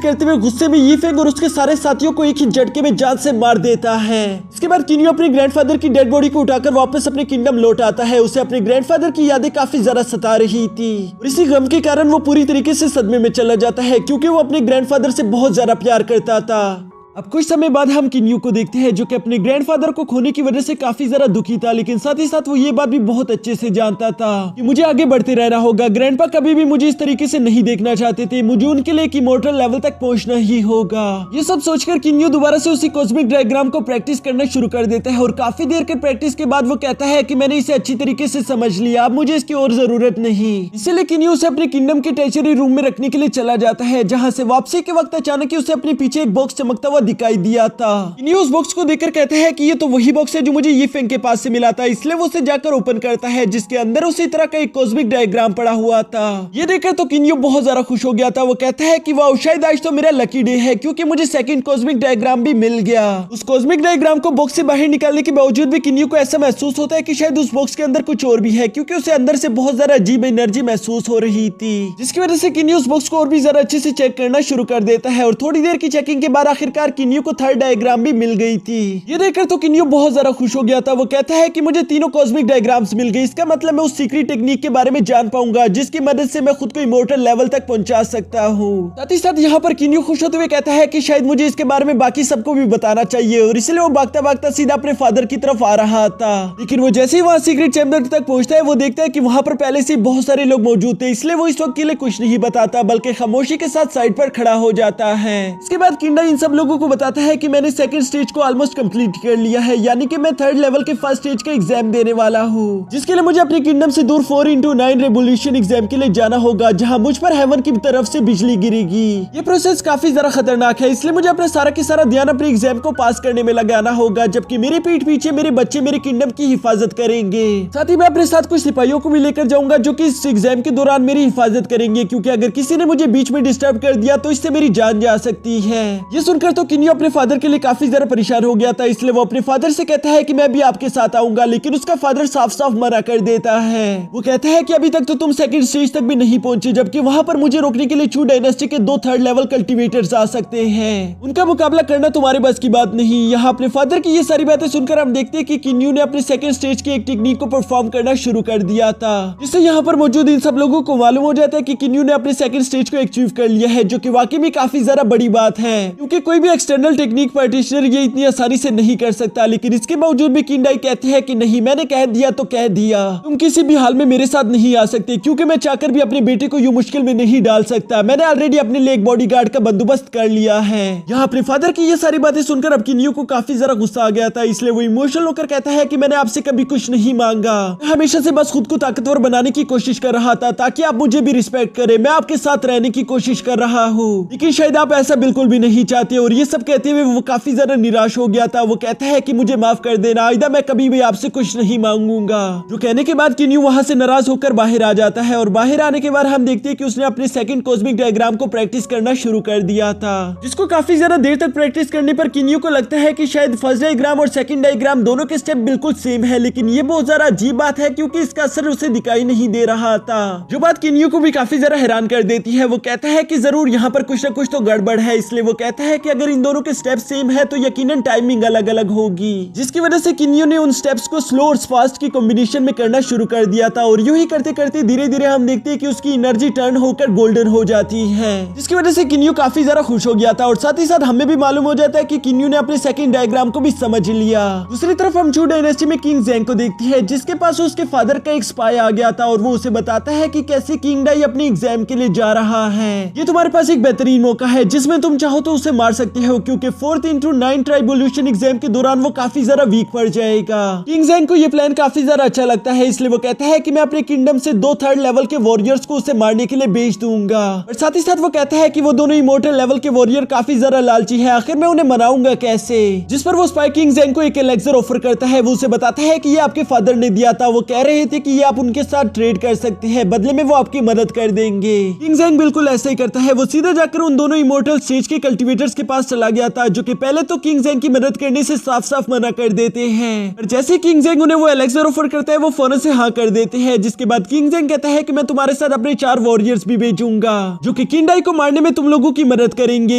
करते हुए गुस्से में यीफेंग और उसके सारे साथियों को एक ही झटके में जान से मार देता है। इसके बाद किन्यू अपने ग्रैंडफादर की डेड बॉडी को उठाकर वापस अपने किंगडम लौट आता है। उसे अपने ग्रैंडफादर की यादें काफी ज्यादा सता रही थी और इसी गम के कारण वो पूरी तरीके से सदमे में चला जाता है, क्योंकि वो अपने ग्रैंडफादर से बहुत ज्यादा प्यार करता था। अब कुछ समय बाद हम किन्यू को देखते हैं, जो कि अपने ग्रैंडफादर को खोने की वजह से काफी ज्यादा दुखी था, लेकिन साथ ही साथ वो ये बात भी बहुत अच्छे से जानता था कि मुझे आगे बढ़ते रहना होगा। ग्रैंडपा कभी भी मुझे इस तरीके से नहीं देखना चाहते थे, मुझे उनके लिए एक इमोर्टल लेवल तक पहुंचना ही होगा। ये सब सोचकर किन्यू दोबारा से उसी कॉस्मिक डायग्राम को प्रैक्टिस करना शुरू कर देता है और काफी देर के प्रैक्टिस के बाद वो कहता है कि मैंने इसे अच्छी तरीके से समझ लिया, अब मुझे इसकी और जरूरत नहीं। इसीलिए किन्यू उसे अपने किंगडम के ट्रेजरी रूम में रखने के लिए चला जाता है, जहाँ से वापसी के वक्त अचानक ही उसे अपने पीछे एक बॉक्स चमकता हुआ दिखाई दिया था। किन्यू उस बॉक्स को देखकर कहता है कि ये तो वही बॉक्स है जो मुझे यीफेंग के पास से मिला था, इसलिए वो उसे जाकर ओपन करता है, जिसके अंदर उसी तरह का एक कॉस्मिक डायग्राम पड़ा हुआ था। ये देखकर तो किन्यू बहुत ज्यादा खुश हो गया था। वो कहता है कि वाह, शायद आज तो मेरा लकी डे है, क्योंकि मुझे सेकंड कॉस्मिक डायग्राम भी मिल गया। उस कॉस्मिक डायग्राम को बॉक्स से बाहर निकालने के बावजूद भी किन्यू को ऐसा महसूस होता है कि शायद उस बॉक्स के अंदर कुछ और भी है, क्योंकि उसे अंदर से बहुत ज्यादा अजीब एनर्जी महसूस हो रही थी, जिसकी वजह से किन्यू उस बॉक्स को और भी ज्यादा अच्छे से चेक करना शुरू कर देता है। और थोड़ी देर की चेकिंग के बाद आखिरकार किन्यू को थर्ड डायग्राम भी मिल गई थी। ये देखकर तो किन्यू बहुत ज्यादा खुश हो गया था। वो कहता है कि मुझे तीनों कॉस्मिक डायग्राम्स मिल गए, इसका मतलब मैं उस सीक्रेट टेक्निक के बारे में जान पाऊंगा, जिसकी मदद से मैं खुद को इमोर्टल लेवल तक पहुंचा सकता हूँ। साथ ही साथ यहाँ पर किन्यू खुश होते हुए कहता है कि शायद मुझे इसके बारे में बाकी सबको भी बताना चाहिए, और इसलिए वो भागता भागता सीधा अपने फादर की तरफ आ रहा था। लेकिन वो जैसे ही वहाँ सीक्रेट चैम्बर तक पहुंचता है, वो देखता है कि वहाँ पर पहले से बहुत सारे लोग मौजूद थे, इसलिए वो इस वक्त के लिए कुछ नहीं बताता, बल्कि खामोशी के साथ साइड पर खड़ा हो जाता है। इसके बाद किंडा इन सब लोगों को बताता है कि मैंने सेकंड स्टेज को ऑलमोस्ट कंप्लीट कर लिया है, यानी कि मैं थर्ड लेवल के फर्स्ट स्टेज का एग्जाम देने वाला हूँ, जिसके लिए मुझे अपने किंगडम से दूर 4x9 रेवोल्यूशन एग्जाम के लिए जाना होगा, जहाँ मुझ पर हेवन की तरफ से बिजली गिरेगी। ये प्रोसेस काफी ज्यादा खतरनाक है, इसलिए मुझे अपना सारा के सारा ध्यान अपने एग्जाम को पास करने में लगाना होगा, जबकि मेरे पीठ पीछे मेरे बच्चे मेरे किंगडम की हिफाजत करेंगे। साथ ही मैं अपने साथ कुछ सिपाहियों को भी लेकर जाऊंगा, जो कि इस एग्जाम के दौरान मेरी हिफाजत करेंगे, क्योंकि अगर किसी ने मुझे बीच में डिस्टर्ब कर दिया तो इससे मेरी जान जा सकती है। ये सुनकर तो किन्यू अपने फादर के लिए काफी ज्यादा परेशान हो गया था, इसलिए वो अपने फादर से कहता है कि मैं भी आपके साथ आऊंगा, लेकिन उसका फादर साफ साफ मना कर देता है। वो कहता है कि अभी तक तो तुम सेकंड स्टेज तक भी नहीं पहुंचे, जबकि वहां पर मुझे रोकने के लिए चू डायनेस्टी के 2 थर्ड लेवल कल्टीवेटर्स आ सकते हैं, उनका मुकाबला करना तुम्हारे बस की बात नहीं। यहाँ अपने फादर की ये सारी बातें सुनकर हम देखते हैं कि किन्यू ने अपने सेकंड स्टेज की एक टेक्निक को परफॉर्म करना शुरू कर दिया था, जिससे यहाँ पर मौजूद इन सब लोगों को मालूम हो जाता है कि किन्यू ने अपने सेकंड स्टेज को अचीव कर लिया है, जो कि वाकई में काफी ज्यादा बड़ी बात है, क्योंकि कोई भी एक्सटर्नल टेक्निक प्रैक्टिशनर ये इतनी आसानी से नहीं कर सकता। लेकिन इसके बावजूद भी किंडाई कहते हैं कि नहीं, मैंने कह दिया तो कह दिया, तुम किसी भी हाल में मेरे साथ नहीं आ सकते, क्योंकि मैं चाहकर भी अपने बेटे को यूं मुश्किल में नहीं डाल सकता। मैंने ऑलरेडी अपने लिए एक बॉडीगार्ड का बंदोबस्त कर लिया है। यहाँ अपने फादर की ये सारी बातें सुनकर अब किन्यू को काफी ज्यादा गुस्सा आ गया था, इसलिए वो इमोशनल होकर कहता है कि मैंने आपसे कभी कुछ नहीं मांगा, मैं हमेशा से बस खुद को ताकतवर बनाने की कोशिश कर रहा था, ताकि आप मुझे भी रिस्पेक्ट करें। मैं आपके साथ रहने की कोशिश कर रहा हूँ, लेकिन शायद आप ऐसा बिल्कुल भी नहीं चाहते। और ये सब कहते हुए वो काफी ज्यादा निराश हो गया था। वो कहता है कि मुझे माफ कर देना आइदा, मैं कभी भी आपसे कुछ नहीं मांगूंगा। जो कहने के बाद किन्यू वहां से नाराज होकर बाहर आ जाता है, और बाहर आने के बाद हम देखते हैं कि उसने अपने सेकंड कॉस्मिक डायग्राम को प्रैक्टिस करना शुरू कर दिया था, जिसको काफी ज्यादा देर तक प्रैक्टिस करने पर किन्यू को लगता है कि शायद फर्स्ट डायग्राम और सेकंड डायग्राम दोनों के स्टेप बिल्कुल सेम है। लेकिन ये बहुत ज्यादा अजीब बात है, क्योंकि इसका असर उसे दिखाई नहीं दे रहा था, जो बात किन्यू को भी काफी ज्यादा हैरान कर देती है। वो कहता है कि जरूर यहाँ पर कुछ न कुछ तो गड़बड़ है, इसलिए वो कहता है कि अगर इन दोनों के स्टेप सेम है तो यकीनन टाइमिंग अलग अलग होगी, जिसकी वजह से किन्यू ने उन स्टेप्स को स्लो और फास्ट की कॉम्बिनेशन में करना शुरू कर दिया था। और यूं ही करते करते धीरे धीरे हम देखते हैं कि उसकी एनर्जी टर्न होकर गोल्डन हो जाती है, जिसकी वजह से किन्यू काफी ज्यादा खुश हो गया था। और साथ ही साथ हमें भी मालूम हो जाता है कि किन्यू ने अपने सेकंड डायग्राम को भी समझ लिया। दूसरी तरफ हम चू डायनेस्टी में किंग ज़ेंग को देखते हैं, जिसके पास उसके फादर का एक स्पाई आ गया था और वो उसे बताता है कि कैसे किंग डाई अपने एग्जाम के लिए जा रहा है। ये तुम्हारे पास एक बेहतरीन मौका है जिसमें तुम चाहो तो उसे मार सकते हो, क्योंकि 4th-9 ट्राइबोल्यूशन एग्जाम के दौरान वो काफी ज्यादा वीक पड़ जाएगा। किंग ज़ेंग को ये प्लान काफी ज्यादा अच्छा लगता है, इसलिए वो कहता है कि मैं अपने किंगडम से 2 3rd लेवल के वॉरियर्स को उसे मारने के लिए भेज दूंगा। और साथ ही साथ वो कहता है कि वो दोनों इमोर्टल लेवल के वॉरियर काफी ज्यादा लालची है, आखिर मैं उन्हें मनाऊंगा कैसे। जिस पर वो स्पाई किंग ज़ेंग को एक एलेक्सर ऑफर करता है। वो उसे बताता है कि ये आपके फादर ने दिया था, वो कह रहे थे कि ये आप उनके साथ ट्रेड कर सकते हैं, बदले में वो आपकी मदद कर देंगे। किंग ज़ेंग बिल्कुल ऐसा ही करता है, वो सीधा जाकर उन दोनों इमोर्टल स्टेज के कल्टीवेटर्स के पास चला गया था, जो कि पहले तो किंग ज़ेंग की मदद करने से साफ साफ मना कर देते हैं। और जैसे किंग ज़ेंग उन्हें वो एलेक्सर ऑफर करता है, वो फौरन से हाँ कर देते हैं। जिसके बाद किंग ज़ेंग कहता है कि मैं तुम्हारे साथ अपने 4 वॉरियर्स भी भेजूंगा, जो कि किंग डाई को मारने में तुम लोगों की मदद करेंगे।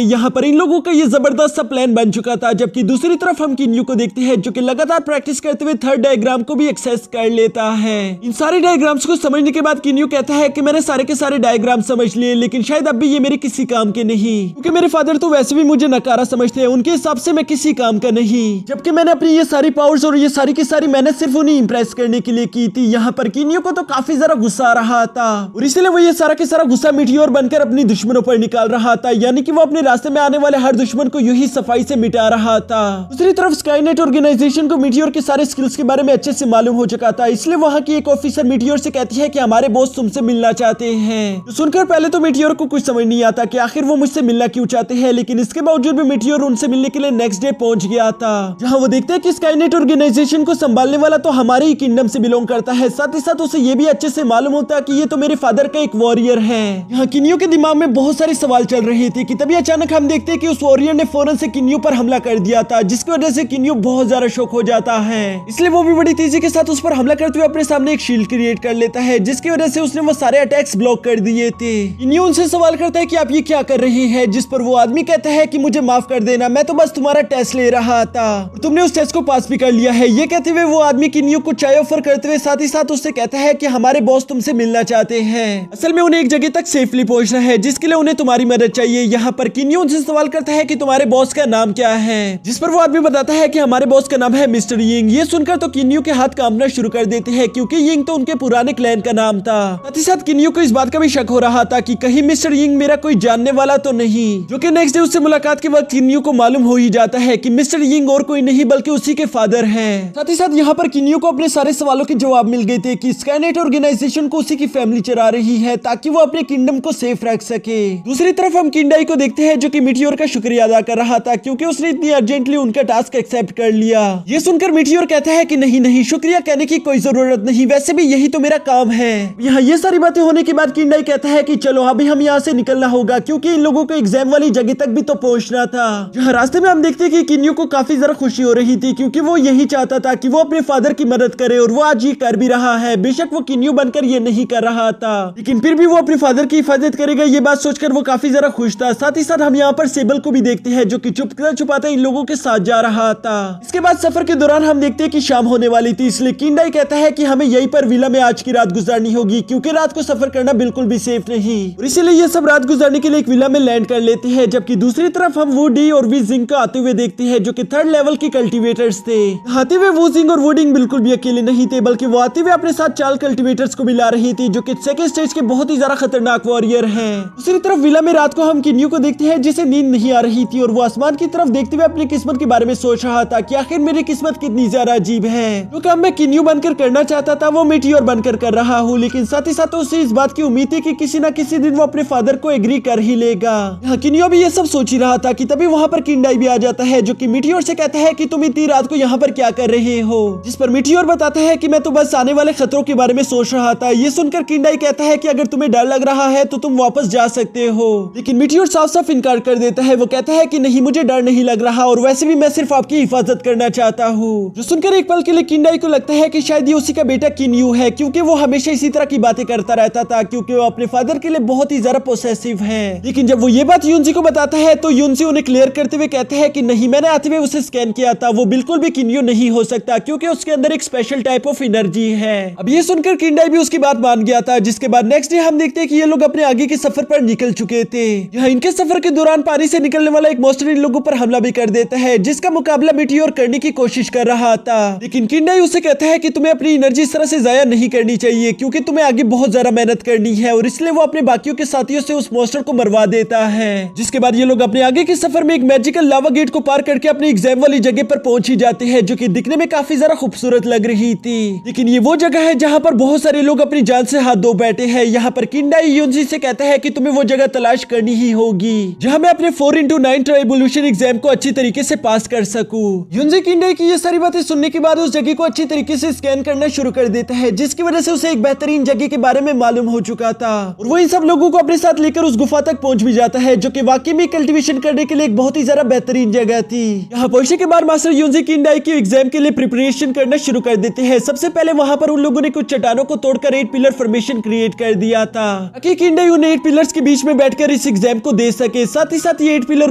यहाँ पर इन लोगों का ये जबरदस्त सा प्लान बन चुका था। जबकि दूसरी तरफ हम किन्यू को देखते हैं, जो कि लगातार प्रैक्टिस करते हुए 3rd डायग्राम को भी एक्सेस कर लेता है। इन सारे डायग्राम्स को समझने के बाद किन्यू कहता है कि मैंने सारे के सारे डायग्राम समझ लिए, लेकिन शायद अब भी ये मेरे किसी काम के नहीं, क्योंकि मेरे फादर तो वैसे भी मुझे नकारा समझते हैं, उनके हिसाब से मैं किसी काम का नहीं। जबकि मैंने अपनी ये सारी पावर्स और ये सारी की सारी मेहनत सिर्फ उन्हें इंप्रेस करने के लिए की थी। यहाँ पर किन्यू को तो काफी ज्यादा गुस्सा आ रहा था और इसलिए वो ये सारा के सारा गुस्सा मीटियोर बनकर अपनी दुश्मनों पर निकाल रहा था, यानी कि वो अपने रास्ते में आने वाले हर दुश्मन को यूं ही सफाई से मिटा रहा था। दूसरी तरफ स्काईनेट ऑर्गेनाइजेशन को मीटियोर के सारे स्किल्स के बारे में अच्छे से मालूम हो चुका था, इसलिए वहाँ की एक ऑफिसर मीटियोर से कहती है कि हमारे बॉस तुमसे मिलना चाहते हैं। तो सुनकर पहले तो मीटियोर को कुछ समझ नहीं आता कि आखिर वो मुझसे मिलना क्यों चाहते हैं, लेकिन इसके बावजूद भी मीटियोर उनसे मिलने के लिए नेक्स्ट डे पहुंच गया था, जहाँ वो देखते हैं कि स्काईनेट ऑर्गेनाइजेशन को संभालने वाला तो हमारे ही किंगडम से बिलोंग करता है। साथ ही साथ उसे ये भी अच्छे से मालूम होता है कि ये तो मेरे फादर का एक वॉरियर है। यहाँ किन्यू के दिमाग में बहुत सारे सवाल चल रहे थे कि तभी अचानक हम देखते हैं कि उस वॉरियर ने फौरन से किन्यू पर हमला कर दिया था, जिसकी वजह से किन्यू बहुत ज्यादा शॉक हो जाता है। इसलिए वो भी बड़ी तेजी के साथ उस पर हमला करते हुए अपने सामने एक शील्ड क्रिएट कर लेता है, जिसकी वजह से उसने वो सारे अटैक्स ब्लॉक कर दिए थे। किन्यू उनसे सवाल करता है कि आप ये क्या कर रहे हैं, जिस पर वो आदमी कहता है कि मुझे माफ कर देना, मैं तो बस तुम्हारा टेस्ट ले रहा था और तुमने उस टेस्ट को पास भी कर लिया है। ये कहते हुए वो आदमी किन्यू को चाय ऑफर करते हुए साथ ही साथ उससे कहता है कि हमारे बॉस तुमसे मिलना चाहते हैं, असल में उन्हें एक जगह तक सेफली पहुंचना है, जिसके लिए उन्हें तुम्हारी मदद चाहिए। यहाँ पर किन्यू उनसे सवाल करता है कि तुम्हारे बॉस का नाम क्या है, जिस पर वो आदमी बताता है कि हमारे बॉस का नाम है मिस्टर यिंग। ये सुनकर तो किन्यू के हाथ कांपना शुरू कर देते हैं, क्योंकि यिंग तो उनके पुराने क्लैन का नाम था। साथ ही साथ किन्यू को इस बात का भी शक हो रहा था कि कहीं मिस्टर यिंग मेरा कोई जानने वाला तो नहीं, जो कि नेक्स्ट डे उससे मुलाकात के वक्त किन्यू को मालूम हो ही जाता है कि मिस्टर यिंग और कोई नहीं बल्कि उसी के फादर हैं। साथ ही साथ यहाँ पर किन्यू को अपने सारे सवालों के जवाब मिल गए थे कि स्काईनेट ऑर्गेनाइजेशन को उसी की फैमिली चला रही है, ताकि वो अपने किंगडम को सेफ रख सके। दूसरी तरफ हम किंग डाई को देखते हैं, जो कि मीटियोर का शुक्रिया अदा कर रहा था, क्योंकि उसने इतनी अर्जेंटली उनका टास्क एक्सेप्ट कर लिया। ये सुनकर मीटियोर कहता है कि नहीं नहीं, शुक्रिया कहने की कोई जरूरत नहीं, वैसे भी यही तो मेरा काम है। यहाँ ये सारी बातें होने के बाद किंग डाई कहता है कि चलो अभी हम यहाँ से निकलना होगा, क्योंकि इन लोगों को एग्जाम वाली जगह तक भी तो पहुंचना था। जहाँ रास्ते में हम देखते हैं कि किन्यू को काफी ज्यादा खुशी हो रही थी, क्योंकि वो यही चाहता था कि वो अपने फादर की मदद करे, और वो आज ये कर भी रहा है। बेशक वो किन्यू बनकर ये नहीं कर रहा था, लेकिन फिर भी वो अपने फादर की हिफाजत करेगा, ये बात सोचकर वो काफी ज्यादा खुश था। साथ ही साथ हम यहाँ पर सेबल को भी देखते हैं, जो कि चुपता छुपाता इन लोगों के साथ जा रहा था। इसके बाद सफर के दौरान हम देखते हैं कि शाम होने वाली थी, इसलिए किंग डाई कहता है कि हमें यहीं पर विला में आज की रात गुजारनी होगी, क्योंकि रात को सफर करना बिल्कुल भी सेफ नहीं, और इसीलिए ये सब रात गुजारने के लिए एक विला में लैंड कर लेते हैं। जबकि दूसरी तरफ हम वुडी और वीजिंग को आते हुए देखते हैं, जो कि 3rd लेवल के कल्टीवेटर्स थे। आते हुए वुजिंग और वुडिंग बिल्कुल भी अकेले नहीं थे, बल्कि वो आते हुए अपने साथ 4 कल्टीवेटर्स को मिला रही थी, जो कि सेकंड स्टेज के बहुत ही ज्यादा खतरनाक वॉरियर हैं। दूसरी तरफ विला में रात को हम किन्यू को देखते हैं, जिसे नींद नहीं आ रही थी, और वो आसमान की तरफ देखते हुए अपनी किस्मत के बारे में सोच रहा था कि आखिर मेरी किस्मत कितनी ज्यादा अजीब है। जो काम मैं किन्यू बनकर करना चाहता था वो मीटियोर बनकर कर रहा हूँ, लेकिन साथ ही साथ उसे इस बात की उम्मीद थी कि किसी न किसी दिन वो अपने फादर को एग्री कर ही लेगा। यहाँ किन्यू भी ये सब सोच ही रहा था कि तभी वहाँ पर किंग डाई भी आ जाता है, जो कि मीटियोर से कहता है कि तुम इतनी रात को यहाँ पर क्या कर रहे हो, जिस पर मीटियोर बताता है कि मैं तो बस आने वाले खतरों के बारे में सोच रहा था। ये सुनकर किंग डाई कहता है कि अगर तुम्हें डर लग रहा है तो तुम वापस जा सकते हो, लेकिन मीटियोर साफ साफ इनकार कर देता है। वो कहता है कि नहीं, मुझे डर नहीं लग रहा, और वैसे भी मैं सिर्फ आपकी हिफाजत करना चाहता हूँ। जो सुनकर एक पल के लिए किंग डाई को लगता है कि शायद ये उसी का बेटा किन्यू है, क्योंकि वो हमेशा इसी तरह की बातें करता रहता था, क्योंकि वो अपने फादर के लिए बहुत ही ज्यादा पोसेसिव है। लेकिन जब वो ये बात युनजी को बताता है तो युनजी उन्हें क्लियर करते हुए कहते हैं कि नहीं, मैंने आते हुए उसे स्कैन किया था, वो बिल्कुल भी किन्यो नहीं हो सकता क्योंकि उसके अंदर एक स्पेशल टाइप ऑफ एनर्जी है। अब ये सुनकर किंडाई भी उसकी बात मान गया था, जिसके बाद नेक्स्ट डे हम देखते हैं कि ये लोग अपने आगे के सफर पर निकल चुके थे। यहाँ इनके सफर के दौरान पानी से निकलने वाला एक मॉन्स्टर इन लोगों पर हमला भी कर देता है, जिसका मुकाबला मीटियोर करने की कोशिश कर रहा था। लेकिन किंडाई उसे कहता है कि तुम्हें अपनी एनर्जी इस तरह से जाया नहीं करनी चाहिए क्योंकि तुम्हें आगे बहुत ज्यादा मेहनत करनी है, और इसलिए वो अपने बाकियों के साथियों से उस मॉन्स्टर को मरवा देता है। जिसके बाद ये लोग अपने आगे के सफर में एक मैजिकल लावा गेट को पार करके अपनी एग्जाम वाली जगह पर पहुंच ही जाते हैं, जो कि दिखने में काफी ज्यादा खूबसूरत लग रही थी। लेकिन ये वो जगह है जहाँ पर बहुत सारे लोग अपनी जान से हाथ धो बैठे हैं। यहाँ पर किंडाई युनजी से कहता है कि तुम्हें वो जगह तलाश करनी ही होगी जहाँ मैं अपने 4x9 ट्राइबोल्यूशन एग्जाम को अच्छी तरीके से पास कर सकूं। युनजी किंडाई की ये सारी बातें सुनने के बाद उस जगह को अच्छी तरीके से स्कैन करना शुरू कर देता है, जिसकी वजह से उसे एक बेहतरीन जगह के बारे में मालूम हो चुका था, और वो इन सब लोगों को अपने साथ लेकर उस गुफा तक पहुंच भी जाता है, जो कि वाकई में कल्टीवेशन करने के लिए एक बहुत ही ज्यादा बेहतरीन जगह थी। यहाँ पहुंचने के बाद मास्टर युनजी किंडाई की एग्जाम के लिए प्रिपरेशन करना शुरू कर देते हैं। सबसे पहले वहाँ पर उन लोगों ने कुछ चट्टानों को तोड़कर 8 पिलर फॉर्मेशन क्रिएट कर दिया था ताकि किंडाई उन 8 पिलर्स के बीच में बैठकर इस एग्जाम को दे सके। साथ ही साथ ये 8 पिलर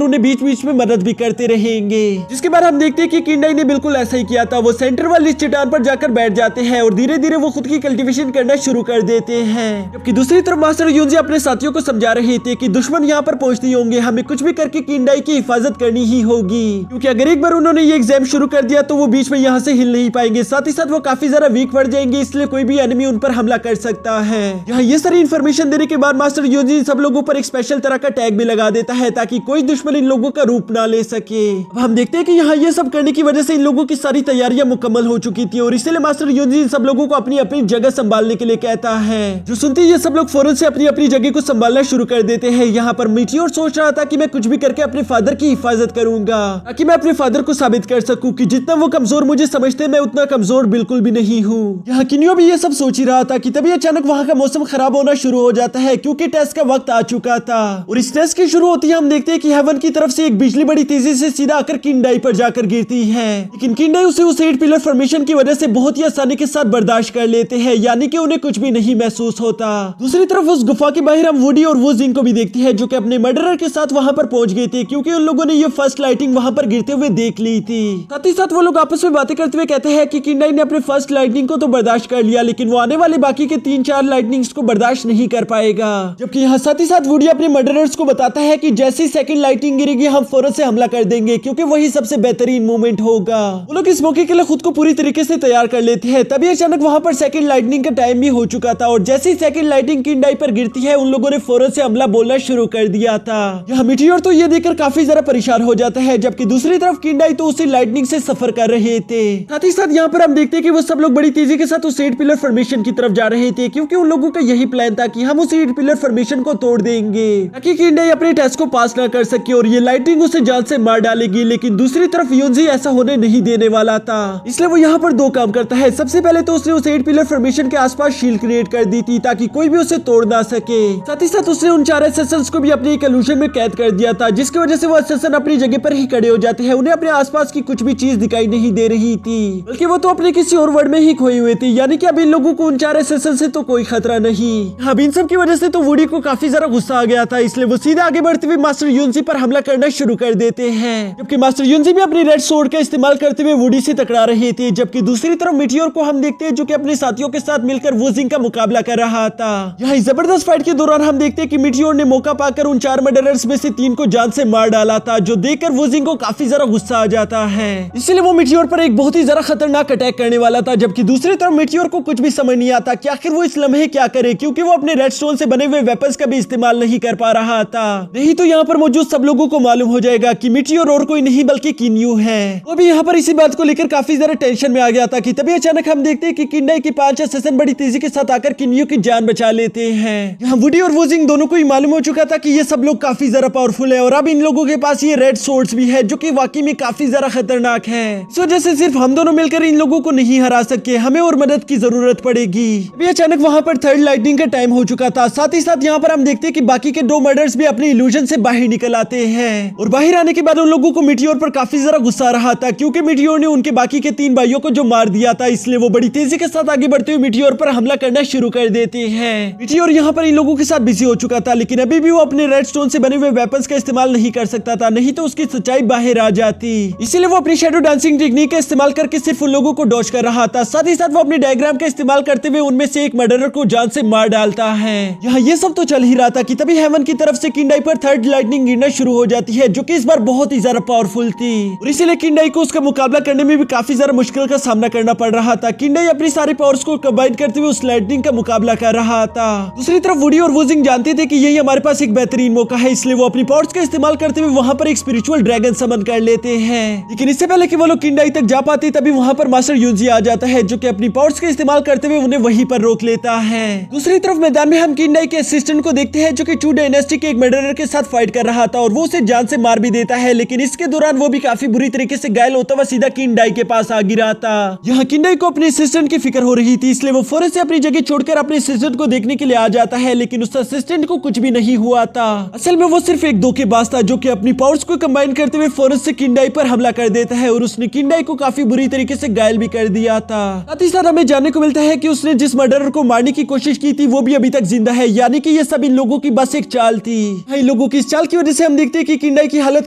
उन्हें बीच बीच में मदद भी करते रहेंगे। जिसके बाद हम देखते हैं कि किंडाई ने बिल्कुल ऐसा ही किया था। वो सेंटर वाली चट्टान पर जाकर बैठ जाते हैं और धीरे धीरे वो खुद की कल्टीवेशन करना शुरू कर देते हैं। जबकि दूसरी तरफ मास्टर युनजी अपने साथियों को समझा रहे थे कि दुश्मन यहाँ पर पहुंचते होंगे, हमें कुछ भी करके किंडाई की हिफाजत करनी ही होगी, क्योंकि अगर एक बार उन्होंने ये एग्जाम शुरू कर दिया तो वो बीच में यहाँ से हिल नहीं पाएंगे। साथ ही साथ वो काफी ज्यादा वीक पड़ जाएंगे, इसलिए कोई भी एनिमी उन पर हमला कर सकता है। यहाँ ये सारी इन्फॉर्मेशन देने के बाद मास्टर युनजी सब लोगों पर एक स्पेशल तरह का टैग भी लगा देता है ताकि कोई दुश्मन इन लोगों का रूप ना ले सके। अब हम देखते हैं कि यहाँ ये सब करने की वजह से इन लोगों की सारी तैयारियां मुकम्मल हो चुकी थी, और इसलिए मास्टर युनजी सब लोगों को अपनी अपनी जगह संभालने के लिए कहता है। जो सुनते ही ये सब लोग फौरन से अपनी अपनी जगह को संभालना शुरू कर देते हैं। यहाँ पर मीटियोर सोच रहा था कि मैं कुछ भी करके अपने फादर की हिफाजत करूंगा ताकि मैं अपने फादर को साबित कर सकूं कि जितना वो कमजोर मुझे समझते हैं मैं उतना कमजोर बिल्कुल भी नहीं हूँ। यहाँ किन्यो भी ये सब सोच ही रहा था कि तभी अचानक वहाँ का मौसम खराब होना शुरू हो जाता है क्योंकि टेस्ट का वक्त आ चुका था, और इस टेस्ट की शुरू होती है हम देखते हैं कि हेवन की तरफ से एक बिजली बड़ी तेजी से सीधा आकर किंडाई पर जाकर गिरती है। लेकिन किंडाई उसे उस 8 पिलर फॉर्मेशन की वजह से बहुत ही आसानी के साथ बर्दाश्त कर लेते हैं, यानी कि उन्हें कुछ भी नहीं महसूस होता। दूसरी तरफ उस गुफा के बाहर हम वुडी और वो जिंग को भी देखते हैं, जो कि अपने मर्डरर के साथ वहां पर पहुंच गए थे क्योंकि उन लोगों ने ये फर्स्ट लाइटिंग वहां पर गिरते हुए देख ली थी। साथ ही साथ वो लोग आपस में बातें करते हुए कहते हैं कि किंडाई ने अपने फर्स्ट लाइटनिंग को तो बर्दाश्त कर लिया, लेकिन वो आने वाले बाकी के 3-4 लाइटनिंग्स को बर्दाश्त नहीं कर पाएगा। जबकि यहाँ साथ ही साथ वुडी अपने मर्डरर्स को बताता है कि जैसे ही सेकंड लाइटिंग गिरेगी हम फौरन से हमला कर देंगे क्योंकि वही सबसे बेहतरीन मोमेंट होगा। वो लोग इस मौके के लिए खुद को पूरी तरीके से तैयार कर लेते हैं। तभी अचानक वहां पर सेकंड लाइटनिंग का टाइम भी हो चुका था, और जैसे ही सेकंड लाइटनिंग किंडाई पर गिरती है उन लोगों ने फौरन से हमला बोलना शुरू कर दिया था। यहाँ मीटियोर तो ये देखकर काफी ज्यादा परेशान हो जाता है, जबकि दूसरी तरफ किंडाई तो उसी लाइटनिंग से सफर कर रहे थे। साथ ही साथ यहाँ पर हम देखते हैं कि वो सब लोग बड़ी तेजी के साथ उस 8 पिलर फॉर्मेशन की तरफ जा रहे थे क्योंकि उन लोगों का यही प्लान था कि हम उस 8 पिलर फॉर्मेशन को तोड़ देंगे ताकि किंडाई अपने टेस्ट को पास ना कर सके और ये लाइटनिंग उसे जान से मार डालेगी। लेकिन दूसरी तरफ युनजी ऐसा होने नहीं देने वाला था, इसलिए वो यहाँ पर 2 काम करता है। सबसे पहले तो उसने उस 8 पिलर फॉर्मेशन के आसपास शील्ड क्रिएट कर दी थी ताकि कोई भी उसे तोड़ ना सके। साथ ही साथ उसने उन 4 असैसिन्स को भी अपने एक इल्यूजन में कैद कर दिया था, जिसकी वजह से वो असैसिन अपनी जगह पर ही खड़े हो जाते हैं। उन्हें अपने आसपास की कुछ भी चीज दिखाई नहीं दे रही थी, बल्कि वो तो अपने किसी और वर्ल्ड में ही खोए हुए थे, यानी कि अब इन लोगों को उन 4 असैसिन से तो कोई खतरा नहीं। अब इन सब की वजह से तो वुडी को काफी ज्यादा गुस्सा आ गया था, इसलिए वो सीधा आगे बढ़ते हुए मास्टर युनजी पर हमला करना शुरू कर देते हैं। जबकि मास्टर युनजी भी अपनी रेड सोर्ड का इस्तेमाल करते हुए वुडी से टकरा रहे थे। जबकि दूसरी तरफ मीटियोर को हम देखते हैं जो कि अपने साथियों के साथ मिलकर वो जिंग का मुकाबला कर रहा था। यहाँ जबरदस्त फाइट के दौरान हम देखते हैं कि मीटियोर ने मौका पाकर उन 4 मर्डरर्स में से 3 को जान से मार डाला था, जो देखकर वो जिंग को काफी ज्यादा गुस्सा आ जाता है। इसलिए वो मीटियोर पर एक बहुत ही ज्यादा खतरनाक अटैक करने वाला था। जबकि दूसरी तरफ मीटियोर को कुछ भी समझ नहीं आता कि आखिर वो इस लम्हे क्या करे, क्योंकि वो अपने रेड स्टोन से बने हुए वेपन्स का भी इस्तेमाल नहीं कर पा रहा था। नहीं तो यहाँ पर मौजूद सब लोगों को मालूम हो जाएगा कि मीटियोर और कोई नहीं बल्कि किन्यू है। वो भी यहाँ पर इसी बात को लेकर काफी ज्यादा टेंशन में आ गया था कि तभी अचानक हम देखते हैं कि किंडाई की 5 असैसिन बड़ी तेजी के साथ आकर किन्यू की जान बचा लेते हैं। यहाँ वुडी और वो जिंग दोनों को ही मालूम हो चुका था कि ये सब लोग काफी ज्यादा पावरफुल है, और अब इन लोगों के पास ये रेड सोर्ड्स भी है जो कि वाकई में काफी ज्यादा खतरनाक है। इस वजह से सिर्फ हम दोनों मिलकर इन लोगों को नहीं हरा सके, हमें और मदद की जरूरत पड़ेगी। अभी अचानक वहाँ पर 3rd लाइटनिंग का टाइम हो चुका था। साथ ही साथ यहाँ पर हम देखते हैं कि बाकी के 2 मर्डर्स भी अपने इल्यूजन से बाहर निकल आते हैं, और बाहर आने के बाद उन लोगों को मीटियोर पर काफी ज्यादा गुस्सा आ रहा था क्योंकि मीटियोर ने उनके बाकी के 3 भाइयों को जो मार दिया था, इसलिए वो बड़ी तेजी के साथ आगे बढ़ते हुए मीटियोर पर हमला करना शुरू कर देते हैं। मीटियोर यहाँ पर इन लोगों के साथ बिजी हो चुका था, लेकिन अभी भी वो अपने रेड स्टोन से बने हुए वेपन्स का इस्तेमाल नहीं नहीं कर सकता था, नहीं तो उसकी सच्चाई बाहर आ जाती। इसीलिए वो अपनी शैडो डांसिंग टेक्निक का इस्तेमाल करके सिर्फ उन लोगों को डॉज कर रहा था। साथ ही साथ वो अपनी डायग्राम का इस्तेमाल करते हुए उनमें से एक मर्डरर को जान से मार डालता है। यहाँ ये सब तो चल ही रहा था कि तभी हेवन की तरफ से किंडाई पर थर्ड लाइटनिंग गिरना शुरू हो जाती है, जो कि इस बार बहुत ही ज्यादा पावरफुल थी और इसीलिए किंडाई को उसका मुकाबला करने में भी काफी ज्यादा मुश्किल का सामना करना पड़ रहा था। किंडाई अपनी सारी पावर्स को कंबाइन करते हुए उस लाइटनिंग का मुकाबला कर रहा था। दूसरी तरफ वुडी और वुजिंग जानते थे कि यही हमारे पास एक बेहतरीन मौका है, इसलिए वो अपनी पावर्स का इस्तेमाल करते हुए वहां पर एक स्पिरिचुअल ड्रैगन समन कर लेते हैं। लेकिन इससे पहले कि वो लोग किंडाई तक जा पाते तभी वहां पर मास्टर यूजी आ जाता है, जो कि अपनी पावर्स का इस्तेमाल करते हुए उन्हें वहीं पर रोक लेता है। दूसरी तरफ मैदान में हम किंडाई के असिस्टेंट को देखते हैं, जो कि चू डायनेस्टी के एक मर्डरर के साथ फाइट कर रहा था और वो उसे जान से मार भी देता है। लेकिन इसके दौरान वो भी काफी बुरी तरीके से घायल होता हुआ सीधा किंडाई के पास आ गिरा था। यहाँ किंडाई को अपने असिस्टेंट की फिक्र हो रही थी, इसलिए वो फौरन से अपनी जगह छोड़कर अपने असिस्टेंट को देखने के लिए आ जाता है। लेकिन उस असिस्टेंट को कुछ भी नहीं हुआ था। असल में वो सिर्फ एक धोखेबाज था, जो कि अपनी पावर्स को कंबाइन करते हुए फौरन से किंडाई पर हमला कर देता है और उसने किंडाई को काफी बुरी तरीके से घायल भी कर दिया था। साथ ही साथ हमें जानने को मिलता है कि उसने जिस मर्डरर को मारने की कोशिश की थी वो भी अभी तक जिंदा है, यानी कि ये सब इन लोगों की बस एक चाल थी। इन लोगों की इस चाल की वजह से हम देखते हैं कि किंडाई की हालत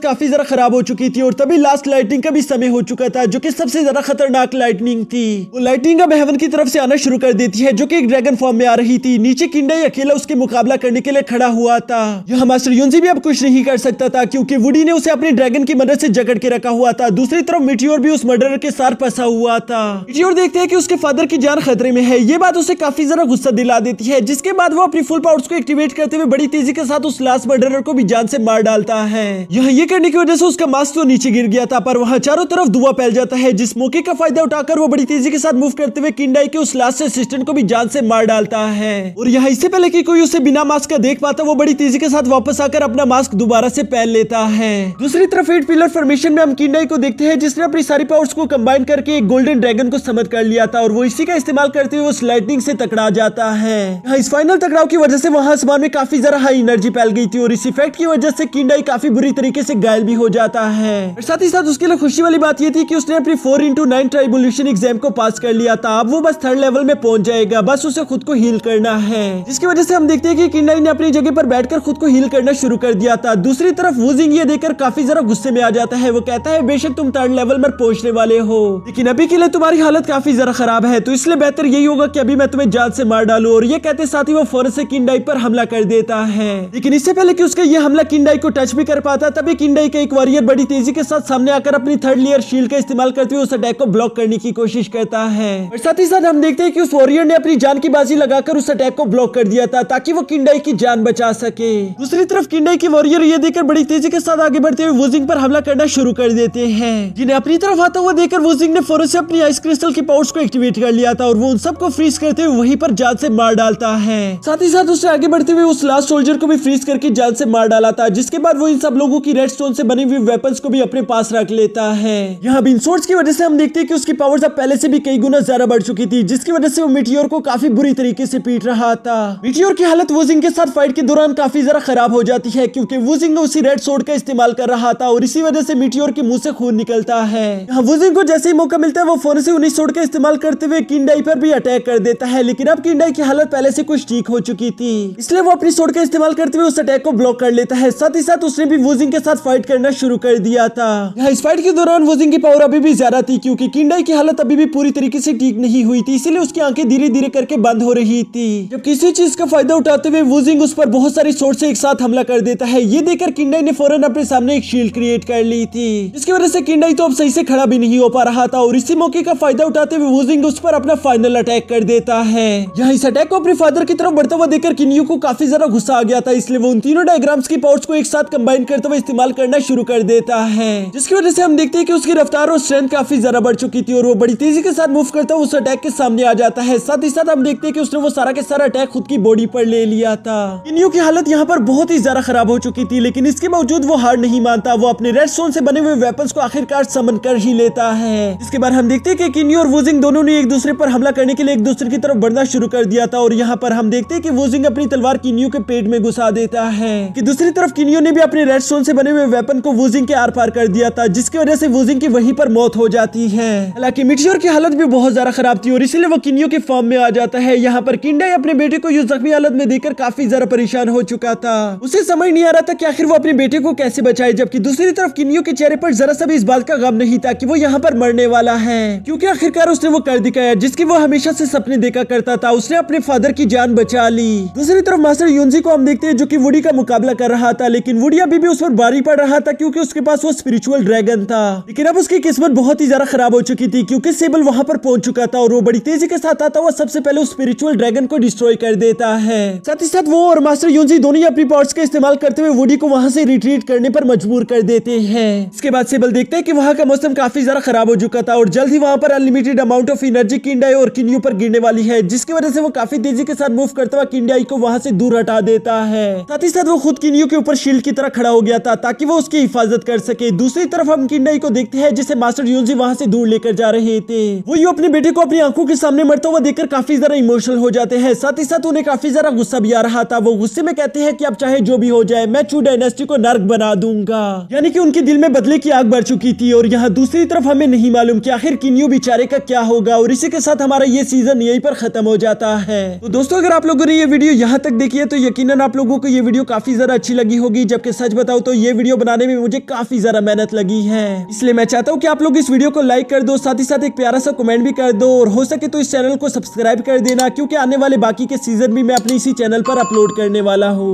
काफी ज्यादा खराब हो चुकी थी और तभी लास्ट लाइटनिंग का भी समय हो चुका था, जो कि सबसे ज्यादा खतरनाक लाइटनिंग थी। वो लाइटनिंग अब हेवन की तरफ से आना शुरू कर देती है, जो कि एक ड्रैगन फॉर्म में आ रही थी। नीचे किंडाई अकेला उसके मुकाबला करने के लिए खड़ा हुआ था। यहाँ मास्टर यूजी भी अब कुछ नहीं कर सकता था, क्योंकि वुडी ने उसे अपने ड्रैगन की मदद से जकड़ के रखा हुआ था। दूसरी तरफ मिटियोर भी उस मर्डरर के साथ फंसा हुआ था। मिटियोर देखते हैं कि उसके फादर की जान खतरे में है। ये बात उसे काफी ज्यादा गुस्सा दिला देती है, जिसके बाद वो अपनी फुल पावर्स को एक्टिवेट करते हुए बड़ी तेजी के साथ उस लास्ट मर्डरर को भी जान से मार डालता है। यहाँ ये करने की वजह से उसका मास्क तो नीचे गिर गया था, पर वहाँ चारों तरफ धुआं फैल जाता है, जिस मौके का फायदा उठाकर वो बड़ी तेजी के साथ मूव करते हुए किंडाई के उस लास्ट असिस्टेंट को भी जान से मार डालता है। और यहाँ इससे पहले कि कोई उसे बिना मास्क का देख पाता, वो बड़ी तेजी के साथ वापस आकर अपना मास्क दोबारा से पहन लेता है। दूसरी तरफ 8 पिलर फॉर्मेशन में हम किंडाई को देखते हैं, जिसने अपनी सारी पावर्स को कंबाइन करके एक गोल्डन ड्रैगन को समझ कर लिया था और वो इसी का इस्तेमाल करते हुए उस लाइटनिंग से टकरा जाता है। यहाँ इस फाइनल टकराव की वजह से वहां आसमान में काफी ज्यादा हाई एनर्जी फैल गई थी और इस इफेक्ट की वजह से किंडाई काफी बुरी तरीके से घायल भी हो जाता है। और साथ ही साथ उसके लिए खुशी वाली बात ये थी कि उसने अपनी 4x9 ट्राइबोल्यूशन एग्जाम को पास कर लिया था। अब वो बस 3rd लेवल में पहुंच जाएगा, बस उसे खुद को हील करना है, जिसकी वजह से हम देखते हैं कि किंडाई ने अपनी जगह पर बैठकर खुद को हील करना शुरू कर दिया था। दूसरी तरफ वुजिंग ये देखकर काफी ज्यादा गुस्से में आ जाता है। वो कहता है बेशक तुम 3rd लेवल में पहुंचने वाले हो, लेकिन अभी के लिए तुम्हारी हालत काफी ज्यादा खराब है, तो इसलिए बेहतर यही होगा कि अभी मैं तुम्हें जान से मार डालूं। और ये कहते साथ ही वो फौरन से किंडाई पर हमला कर देता है। लेकिन इससे पहले कि उसका ये हमला किंडाई को टच भी कर पाता, तभी किंडाई का एक वॉरियर बड़ी तेजी के साथ सामने आकर अपनी 3rd लेयर शील्ड का इस्तेमाल करते हुए उस अटैक को ब्लॉक करने की कोशिश करता है। और साथ ही साथ हम देखते हैं कि उस वॉरियर ने अपनी जान की बाजी लगाकर उस अटैक को ब्लॉक कर दिया था, ताकि वो किंडाई की जान बचा सके। दूसरी तरफ किंडाई की वॉरियर ये देखकर बड़ी तेजी के साथ आगे बढ़ते हुए वुजिंग पर हमला करना शुरू कर देते हैं, जिन्हें अपनी तरफ आता हुआ देखकर वुजिंग ने फौरन से अपनी आइस क्रिस्टल की पावर्स को एक्टिवेट कर लिया था और वो उन सबको फ्रीज करते हुए वहीं पर जान से मार डालता है। साथ ही साथ उसने आगे बढ़ते हुए उस लास्ट सोल्जर को भी फ्रीज करके जान से मार डाला था, जिसके बाद वो इन सब लोगों की रेड स्टोन से बनी हुई वेपन्स को भी अपने पास रख लेता है। यहाँ बीन सोर्स की वजह से हम देखते हैं कि उसकी पावर्स अब पहले से भी कई गुना ज्यादा बढ़ चुकी थी, जिसकी वजह से वो मिटियोर को काफी बुरी तरीके से पीट रहा था। मिटियोर की हालत वुजिंग के साथ फाइट के दौरान काफी ज्यादा खराब हो जाती है, क्योंकि वुजिंग उसी रेड सोर्ड का इस्तेमाल कर रहा था और इसी वजह से मिटियोर के मुंह से खून निकलता है। यहाँ वुजिंग को जैसे ही मौका मिलता है वो फौरन से उन्हीं सोर्ड का इस्तेमाल करते हुए किंडाई पर भी अटैक कर देता है। लेकिन अब किंडाई की हालत पहले से कुछ ठीक हो चुकी थी, इसलिए वो अपनी सोर्ड का इस्तेमाल करते हुए उस अटैक को ब्लॉक कर लेता है। साथ ही साथ उसने भी वुजिंग के साथ फाइट करना शुरू कर दिया था। यहाँ इस फाइट के दौरान वुजिंग की पावर अभी भी ज्यादा थी, क्योंकि किंडाई की हालत अभी भी पूरी तरीके से ठीक नहीं हुई थी, इसीलिए उसकी आंखें धीरे धीरे करके बंद हो रही थी। जब किसी चीज का फायदा उठाते हुए वुजिंग उस पर बहुत सारी सोर्ड से एक साथ हमला कर देता है। ये देखकर किंडाई ने फौरन अपने सामने एक शील्ड क्रिएट कर ली थी, जिसकी वजह से किंडाई तो अब सही से खड़ा भी नहीं हो पा रहा था और इसी मौके का फायदा उठाते हुए वुजिंग उस पर अपना फाइनल अटैक कर देता है। यहाँ इस अटैक को अपने फादर की तरफ बढ़ता हुआ देखकर किन्यू को काफी ज्यादा गुस्सा आ गया था, इसलिए वो उन तीनों डायग्राम्स की पावर्स को एक साथ कंबाइन करते हुए इस्तेमाल करना शुरू कर देता है, जिसकी वजह से हम देखते हैं कि उसकी रफ्तार और स्ट्रेंथ काफी ज्यादा बढ़ चुकी थी और वो बड़ी तेजी के साथ मूव करता हुआ उस अटैक के सामने आ जाता है। साथ ही साथ हम देखते हैं कि उसने वो सारा के सारा अटैक खुद की बॉडी पर ले लिया था। किन्यू की हालत यहाँ पर बहुत ही ज्यादा खराब हो चुकी थी, लेकिन इसके बावजूद वो हार नहीं मानता। वो अपने रेड स्टोन से बने हुए वेपन्स को आखिरकार समन कर ही लेता है। इसके बाद हम देखते हैं कि किन्यू और वुजिंग दोनों ने एक दूसरे पर हमला करने के लिए एक दूसरे की तरफ बढ़ना शुरू कर दिया था और यहाँ पर हम देखते हैं कि वुजिंग अपनी तलवार किन्यू के पेट में घुसा देता है कि दूसरी तरफ किन्यू ने भी अपने रेड स्टोन से बने हुए वेपन को वुजिंग के आर पार कर दिया था, जिसकी वजह से वुजिंग की वहीं पर मौत हो जाती है। हालांकि मिटियोर की हालत भी बहुत ज्यादा खराब थी और इसीलिए वो किन्यू के फॉर्म में आ जाता है। यहाँ पर किंडाई अपने बेटे को यूं जख्मी हालत में देखकर काफी ज्यादा परेशान हो चुका था। उसे समझ नहीं आ रहा था कि आखिर वो अपने अपने बेटे को कैसे बचाए, जबकि दूसरी तरफ किन्यो के चेहरे पर जरा सा भी इस बात का गम नहीं था कि वो यहाँ पर मरने वाला है, क्योंकि आखिरकार उसने वो कर दिखाया जिसकी वो हमेशा से सपने देखा करता था। उसने अपने फादर की जान बचा ली। दूसरी तरफ मास्टर योंजी को हम देखते हैं जो कि वुडी का मुकाबला कर रहा था, लेकिन वुडी अभी भी उस पर भारी पड़ रहा था क्योंकि उसके पास वो स्पिरिचुअल ड्रैगन था। लेकिन अब उसकी किस्मत बहुत ही ज्यादा खराब हो चुकी थी क्योंकि सेबल वहां पर पहुंच चुका था और वो बड़ी तेजी के साथ आता हुआ सबसे पहले उस स्पिरिचुअल ड्रैगन को डिस्ट्रॉय कर देता है। साथ ही साथ वो और मास्टर योंजी दोनों ही अपनी पावर्स का इस्तेमाल करते हुए वुडी को वहां से रिट्रीट करने पर मजबूर कर देते हैं। इसके बाद सेबल देखते हैं कि वहां का मौसम काफी ज्यादा खराब हो चुका था और जल्द ही वहां पर अनलिमिटेड अमाउंट ऑफ एनर्जी किंडाई और किन्यू पर गिरने वाली है, जिसकी वजह से वो काफी तेजी के साथ मूव करता हुआ किंडाई को वहां से दूर हटा देता है। साथ ही साथ वो खुद किन्यू के ऊपर शील्ड की तरह खड़ा हो गया था ताकि वो उसकी हिफाजत कर सके। दूसरी तरफ हम किंडाई को देखते हैं जिसे मास्टर योंजी वहां से दूर लेकर जा रहे थे। वो यूं अपने बेटे को अपनी आंखों के सामने मरता हुआ देखकर काफी ज्यादा इमोशनल हो जाते हैं। साथ ही साथ उन्हें काफी ज्यादा गुस्सा भी आ रहा था। वो गुस्से में कहते हैं कि अब चाहे जो भी हो जाए मैं चू डायनेस्टी को नर्क बना दूंगा, यानी कि उनके दिल में बदले की आग बढ़ चुकी थी। और यहाँ दूसरी तरफ हमें नहीं मालूम कि आखिर किन्यू बेचारे का क्या होगा। और इसी के साथ हमारा ये सीजन यहीं पर खत्म हो जाता है। तो दोस्तों अगर आप लोगों ने ये वीडियो यहाँ तक देखी है तो यकीनन आप लोगों को ये वीडियो काफी ज्यादा अच्छी लगी होगी, जबकि सच बताओ तो ये वीडियो बनाने में मुझे काफी ज्यादा मेहनत लगी है। इसलिए मैं चाहता हूँ कि आप लोग इस वीडियो को लाइक कर दो, साथ ही साथ एक प्यारा सा कमेंट भी कर दो और हो सके तो इस चैनल को सब्सक्राइब कर देना, क्योंकि आने वाले बाकी के सीजन भी मैं अपने इसी चैनल पर अपलोड करने वाला हूँ।